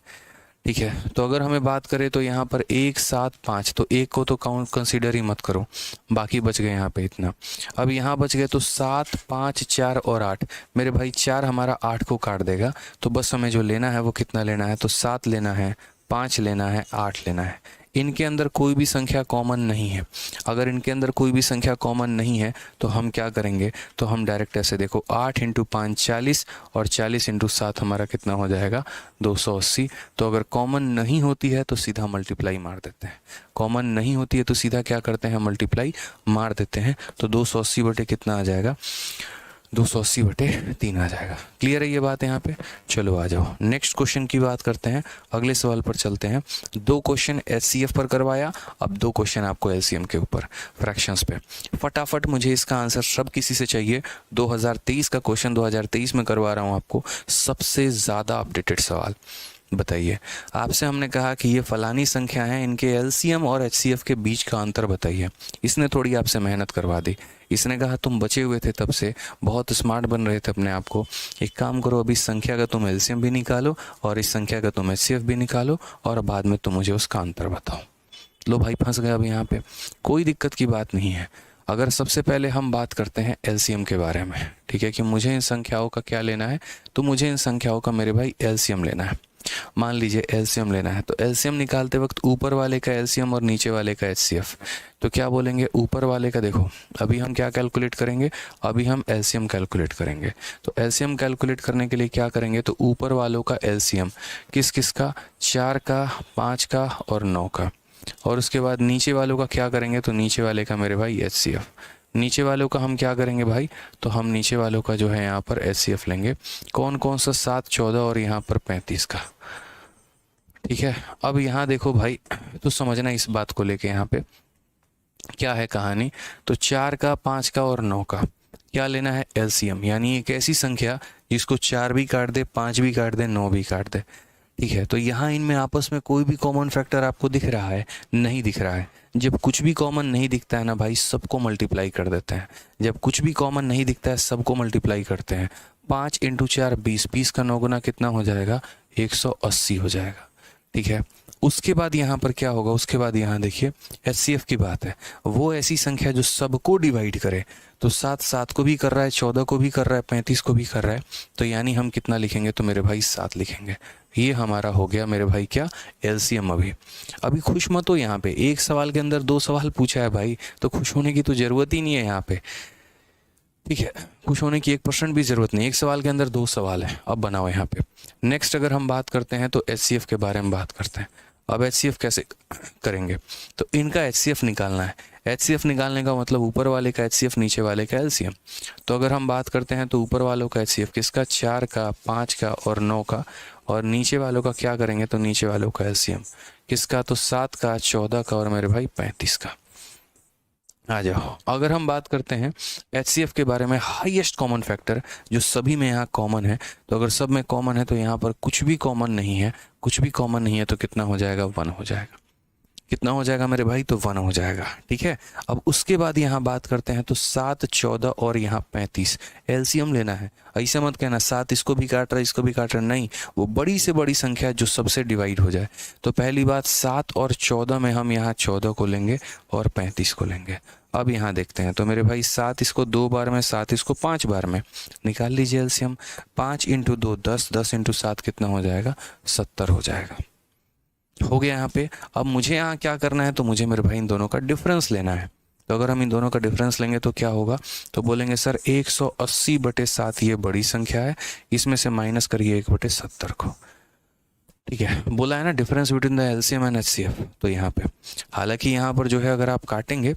ठीक है, तो अगर हमें बात करें तो यहाँ पर 1 7 5, तो 1 को तो काउंट कंसीडर ही मत करो, बाकी बच गए यहाँ पे इतना। अब यहाँ बच गए तो 7 5 4 और 8, मेरे भाई 4 हमारा 8 को काट देगा। तो बस हमें जो लेना है वो कितना लेना है, तो 7 लेना है, 5 लेना है, 8 लेना है। इनके अंदर कोई भी संख्या कॉमन नहीं है। अगर इनके अंदर कोई भी संख्या कॉमन नहीं है तो हम क्या करेंगे, तो हम डायरेक्ट ऐसे देखो 8 × 5 40 और 40 × 7 हमारा कितना हो जाएगा, 280। तो अगर कॉमन नहीं होती है तो सीधा मल्टीप्लाई मार देते हैं, कॉमन नहीं होती है तो सीधा क्या करते हैं, मल्टीप्लाई मार देते हैं। तो 280 बटे कितना आ जाएगा, 280 बटे 3 आ जाएगा। क्लियर है ये बात यहाँ पे। चलो आ जाओ नेक्स्ट क्वेश्चन की बात करते हैं, अगले सवाल पर चलते हैं। 2 क्वेश्चन एचसीएफ पर करवाया, अब 2 क्वेश्चन आपको एलसीएम के ऊपर फ्रैक्शंस पे। फटाफट मुझे इसका आंसर सब किसी से चाहिए। 2023 का क्वेश्चन 2023 में करवा रहा हूँ आपको, सबसे ज़्यादा अपडेटेड सवाल। बताइए, आपसे हमने कहा कि ये फलानी संख्या है, इनके एलसीएम और एचसीएफ के बीच का अंतर बताइए। इसने थोड़ी आपसे मेहनत करवा दी, इसने कहा तुम बचे हुए थे तब से, बहुत स्मार्ट बन रहे थे अपने आप को, एक काम करो अभी इस संख्या का तुम एलसीएम भी निकालो और इस संख्या का तुम एचसीएफ भी निकालो और बाद में तुम मुझे उसका अंतर बताओ। लो भाई फंस गए अब यहाँ पे, कोई दिक्कत की बात नहीं है। अगर सबसे पहले हम बात करते हैं एलसीएम के बारे में, ठीक है, कि मुझे इन संख्याओं का क्या लेना है, तो मुझे इन संख्याओं का मेरे भाई एलसीएम लेना है। मान लीजिए एलसीएम लेना है, तो एलसीएम निकालते वक्त ऊपर वाले का एलसीएम और नीचे वाले का एचसीएफ, तो क्या बोलेंगे, ऊपर वाले का देखो अभी हम क्या कैलकुलेट करेंगे, अभी हम एलसीएम कैलकुलेट करेंगे। तो एलसीएम कैलकुलेट करने के लिए क्या करेंगे, तो ऊपर वालों का एलसीएम किस किस का, 4 का, 5 का और 9 का। और उसके बाद नीचे वालों का क्या करेंगे, तो नीचे वाले का मेरे भाई HCF। नीचे वालों का हम क्या करेंगे भाई, तो हम नीचे वालों का जो है यहाँ पर HCF लेंगे। कौन कौन सा, 7, 14 और यहाँ पर 35 का। ठीक है, अब यहाँ देखो भाई, तो समझना इस बात को लेके यहाँ पे क्या है कहानी। तो 4 का, 5 का और 9 का क्या लेना है, LCM, यानी एक ऐसी संख्या जिसको 4 भी काट दे, 5 भी काट दे, 9 भी काट दे। ठीक है, तो यहाँ इनमें आपस में कोई भी कॉमन फैक्टर आपको दिख रहा है, नहीं दिख रहा है। जब कुछ भी कॉमन नहीं दिखता है ना भाई, सबको मल्टीप्लाई कर देते हैं। जब कुछ भी कॉमन नहीं दिखता है, सबको मल्टीप्लाई करते हैं। 5 × 4 20, 20 का 9 गुना कितना हो जाएगा, 180 हो जाएगा। ठीक है, उसके बाद यहाँ पर क्या होगा, उसके बाद यहाँ देखिए HCF की बात है। वो ऐसी संख्या जो सबको डिवाइड करे, तो 7 7 को भी कर रहा है, 14 को भी कर रहा है, 35 को भी कर रहा है, तो यानी हम कितना लिखेंगे, तो मेरे भाई 7 लिखेंगे। ये हमारा हो गया मेरे भाई क्या, LCM। अभी खुश मत हो, यहाँ पे एक सवाल के अंदर 2 सवाल पूछा है भाई, तो खुश होने की तो ज़रूरत ही नहीं है यहाँ पे। ठीक है, खुश होने की 1% भी ज़रूरत नहीं, एक सवाल के अंदर 2 सवाल है। अब बनाओ यहाँ पे। नेक्स्ट अगर हम बात करते हैं तो HCF के बारे में बात करते हैं। अब HCF कैसे करेंगे, तो इनका HCF निकालना है। HCF निकालने का मतलब ऊपर वाले का HCF, नीचे वाले का LCM। तो अगर हम बात करते हैं तो ऊपर वालों का HCF किसका, 4 का, 5 का और 9 का, और नीचे वालों का क्या करेंगे, तो नीचे वालों का LCM किसका, तो 7 का, 14 का और मेरे भाई 35 का। आ जाओ, अगर हम बात करते हैं HCF के बारे में, हाईएस्ट कॉमन फैक्टर जो सभी में यहाँ कॉमन है, तो अगर सब में कॉमन है तो यहाँ पर कुछ भी कॉमन नहीं है, कुछ भी कॉमन नहीं है, तो कितना हो जाएगा, 1 हो जाएगा। कितना हो जाएगा मेरे भाई, तो 1 हो जाएगा। ठीक है, अब उसके बाद यहाँ बात करते हैं तो 7, 14 और यहाँ 35 LCM लेना है। ऐसा मत कहना 7 इसको भी काट रहा है, इसको भी काट रहा है, नहीं, वो बड़ी से बड़ी संख्या है जो सबसे डिवाइड हो जाए। तो पहली बात 7 और 14 में हम यहाँ 14 को लेंगे और 35 को लेंगे। अब यहाँ देखते हैं, तो मेरे भाई 7 इसको 2 बार में, 7 इसको 5 बार में, निकाल लीजिए LCM। 5 × 2 10, 10 × 7 कितना हो जाएगा, 70 हो जाएगा। हो गया यहाँ पे। अब मुझे यहाँ क्या करना है, तो मुझे मेरे भाई इन दोनों का डिफरेंस लेना है। तो अगर हम इन दोनों का डिफरेंस लेंगे तो क्या होगा, तो बोलेंगे सर 180/7 ये बड़ी संख्या है, इसमें से माइनस करिए 1/70 को। ठीक है, बोला है ना difference between the LCM and HCF। तो यहाँ पे हालांकि यहाँ पर जो है अगर आप काटेंगे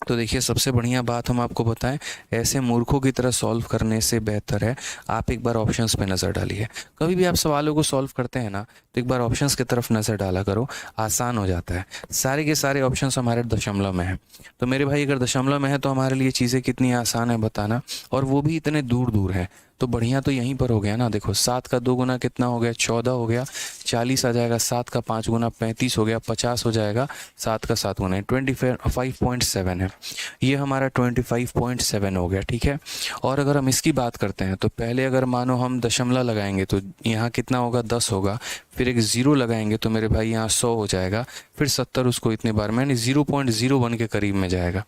तो देखिए सबसे बढ़िया बात हम आपको बताएं, ऐसे मूर्खों की तरह सॉल्व करने से बेहतर है आप एक बार ऑप्शंस पे नज़र डालिए। कभी भी आप सवालों को सॉल्व करते हैं ना, तो एक बार ऑप्शंस की तरफ नज़र डाला करो, आसान हो जाता है। सारे के सारे ऑप्शंस हमारे दशमलव में हैं, तो मेरे भाई अगर दशमलव में है तो हमारे लिए चीज़ें कितनी आसान है बताना, और वो भी इतने दूर दूर है। तो बढ़िया तो यहीं पर हो गया ना। देखो 7 का 2 गुना कितना हो गया, 14 हो गया, 40 आ जाएगा। 7 का 5 गुना 35 हो गया, 50 हो जाएगा। 7 का 7 गुना 25.7 है, ये हमारा 25.7 हो गया। ठीक है, और अगर हम इसकी बात करते हैं तो पहले अगर मानो हम दशमलव लगाएंगे तो यहाँ कितना होगा, 10 होगा, फिर एक 0 लगाएंगे तो मेरे भाई यहाँ 100 हो जाएगा, फिर 70 उसको इतने बार में, यानी 0.01 के करीब में जाएगा।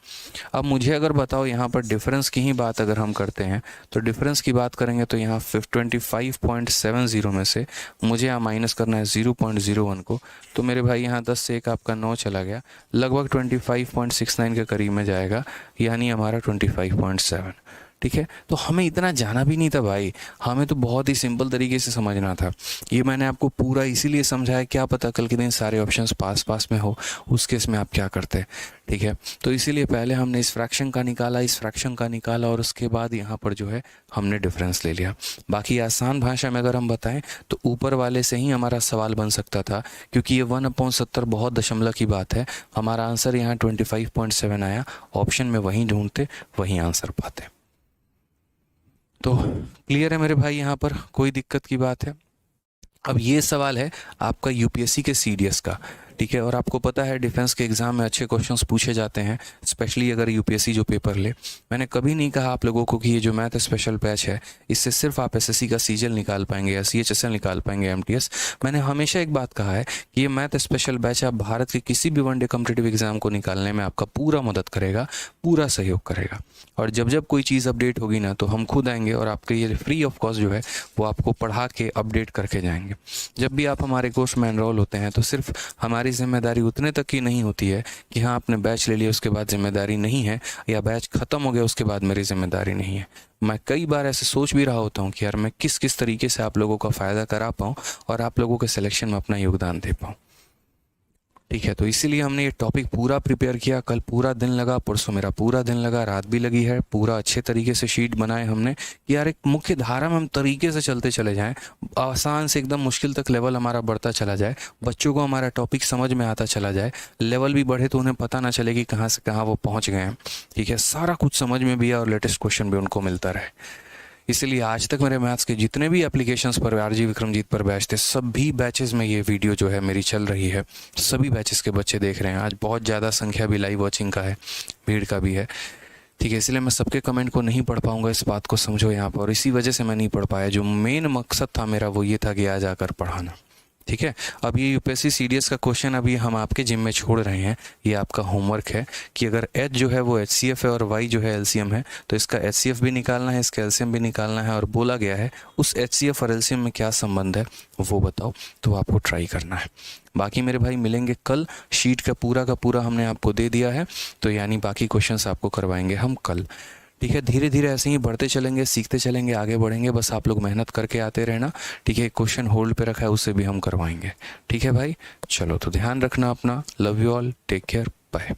अब मुझे अगर बताओ यहाँ पर डिफरेंस की ही बात अगर हम करते हैं तो डिफरेंस की बात करेंगे तो यहाँ 25.70 में से मुझे यहाँ माइनस करना है 0.01 को, तो मेरे भाई यहाँ 10 से 1 आपका 9 चला गया, लगभग 25.69 के करीब में जाएगा, यानी हमारा 25.7। ठीक है, तो हमें इतना जाना भी नहीं था भाई, हमें तो बहुत ही सिंपल तरीके से समझना था। ये मैंने आपको पूरा इसीलिए समझाया, क्या पता कल के दिन सारे ऑप्शंस पास पास में हो, उस केस में आप क्या करते। ठीक है, तो इसीलिए पहले हमने इस फ्रैक्शन का निकाला, इस फ्रैक्शन का निकाला, और उसके बाद यहाँ पर जो है हमने डिफरेंस ले लिया। बाकी आसान भाषा में अगर हम बताएं तो ऊपर वाले से ही हमारा सवाल बन सकता था, क्योंकि ये 1/70 बहुत दशमलव की बात है। हमारा आंसर यहाँ 25.7 आया, ऑप्शन में वहीं ढूंढते वहीं आंसर पाते। तो क्लियर है मेरे भाई, यहाँ पर कोई दिक्कत की बात है। अब ये सवाल है आपका यूपीएससी के सीडीएस का। ठीक है, और आपको पता है डिफेंस के एग्ज़ाम में अच्छे क्वेश्चंस पूछे जाते हैं, स्पेशली अगर यूपीएससी जो पेपर ले। मैंने कभी नहीं कहा आप लोगों को कि ये जो मैथ स्पेशल बैच है इससे सिर्फ आप एसएससी का सीजीएल निकाल पाएंगे या सीएचएसएल निकाल पाएंगे, एमटीएस। मैंने हमेशा एक बात कहा है कि ये मैथ स्पेशल बैच आप भारत के किसी भी वनडे कॉम्पिटिटिव एग्जाम को निकालने में आपका पूरा मदद करेगा, पूरा सहयोग करेगा। और जब जब कोई चीज़ अपडेट होगी ना तो हम खुद आएंगे और आपके ये फ्री ऑफ कॉस्ट जो है वो आपको पढ़ा के अपडेट करके जाएंगे। जब भी आप हमारे कोर्स में एनरोल होते हैं तो सिर्फ हमारी जिम्मेदारी उतने तक की नहीं होती है कि हाँ आपने बैच ले लिया उसके बाद जिम्मेदारी नहीं है, या बैच ख़त्म हो गया उसके बाद मेरी जिम्मेदारी नहीं है। मैं कई बार ऐसे सोच भी रहा होता हूँ कि यार मैं किस किस तरीके से आप लोगों का फ़ायदा करा पाऊँ और आप लोगों के सिलेक्शन में अपना योगदान दे पाऊँ। ठीक है, तो इसीलिए हमने ये टॉपिक पूरा प्रिपेयर किया। कल पूरा दिन लगा, परसों मेरा पूरा दिन लगा, रात भी लगी है। पूरा अच्छे तरीके से शीट बनाए हमने कि यार एक मुख्य धारा में हम तरीके से चलते चले जाएं, आसान से एकदम मुश्किल तक लेवल हमारा बढ़ता चला जाए, बच्चों को हमारा टॉपिक समझ में आता चला जाए, लेवल भी बढ़े तो उन्हें पता ना चले कि कहाँ से कहाँ वो पहुँच गए हैं। ठीक है, सारा कुछ समझ में भी आए और लेटेस्ट क्वेश्चन भी उनको मिलता रहे। इसलिए आज तक मेरे मैथ्स के जितने भी एप्लीकेशंस पर आरजी विक्रमजीत पर बैच थे, सभी बैचेस में ये वीडियो जो है मेरी चल रही है। सभी बैचेस के बच्चे देख रहे हैं। आज बहुत ज़्यादा संख्या भी लाइव वॉचिंग का है, भीड़ का भी है। ठीक है, इसलिए मैं सबके कमेंट को नहीं पढ़ पाऊंगा, इस बात को समझो यहाँ पर। और इसी वजह से मैं नहीं पढ़ पाया। जो मेन मकसद था मेरा वो ये था कि आज आकर पढ़ाना। ठीक है, अब ये यूपीएससी सीडीएस का क्वेश्चन अभी हम आपके जिम में छोड़ रहे हैं। ये आपका होमवर्क है कि अगर एच जो है वो एचसीएफ है और वाई जो है एलसीएम है, तो इसका एचसीएफ भी निकालना है, इसका एलसीएम भी निकालना है। और बोला गया है उस एचसीएफ और एलसीएम में क्या संबंध है वो बताओ, तो आपको ट्राई करना है। बाकी मेरे भाई मिलेंगे कल। शीट का पूरा हमने आपको दे दिया है, तो यानी बाकी क्वेश्चंस आपको करवाएंगे हम कल। ठीक है, धीरे धीरे ऐसे ही बढ़ते चलेंगे, सीखते चलेंगे, आगे बढ़ेंगे। बस आप लोग मेहनत करके आते रहना। ठीक है, क्वेश्चन होल्ड पे रखा है, उसे भी हम करवाएंगे। ठीक है भाई, चलो तो ध्यान रखना अपना। Love you all, take care, bye.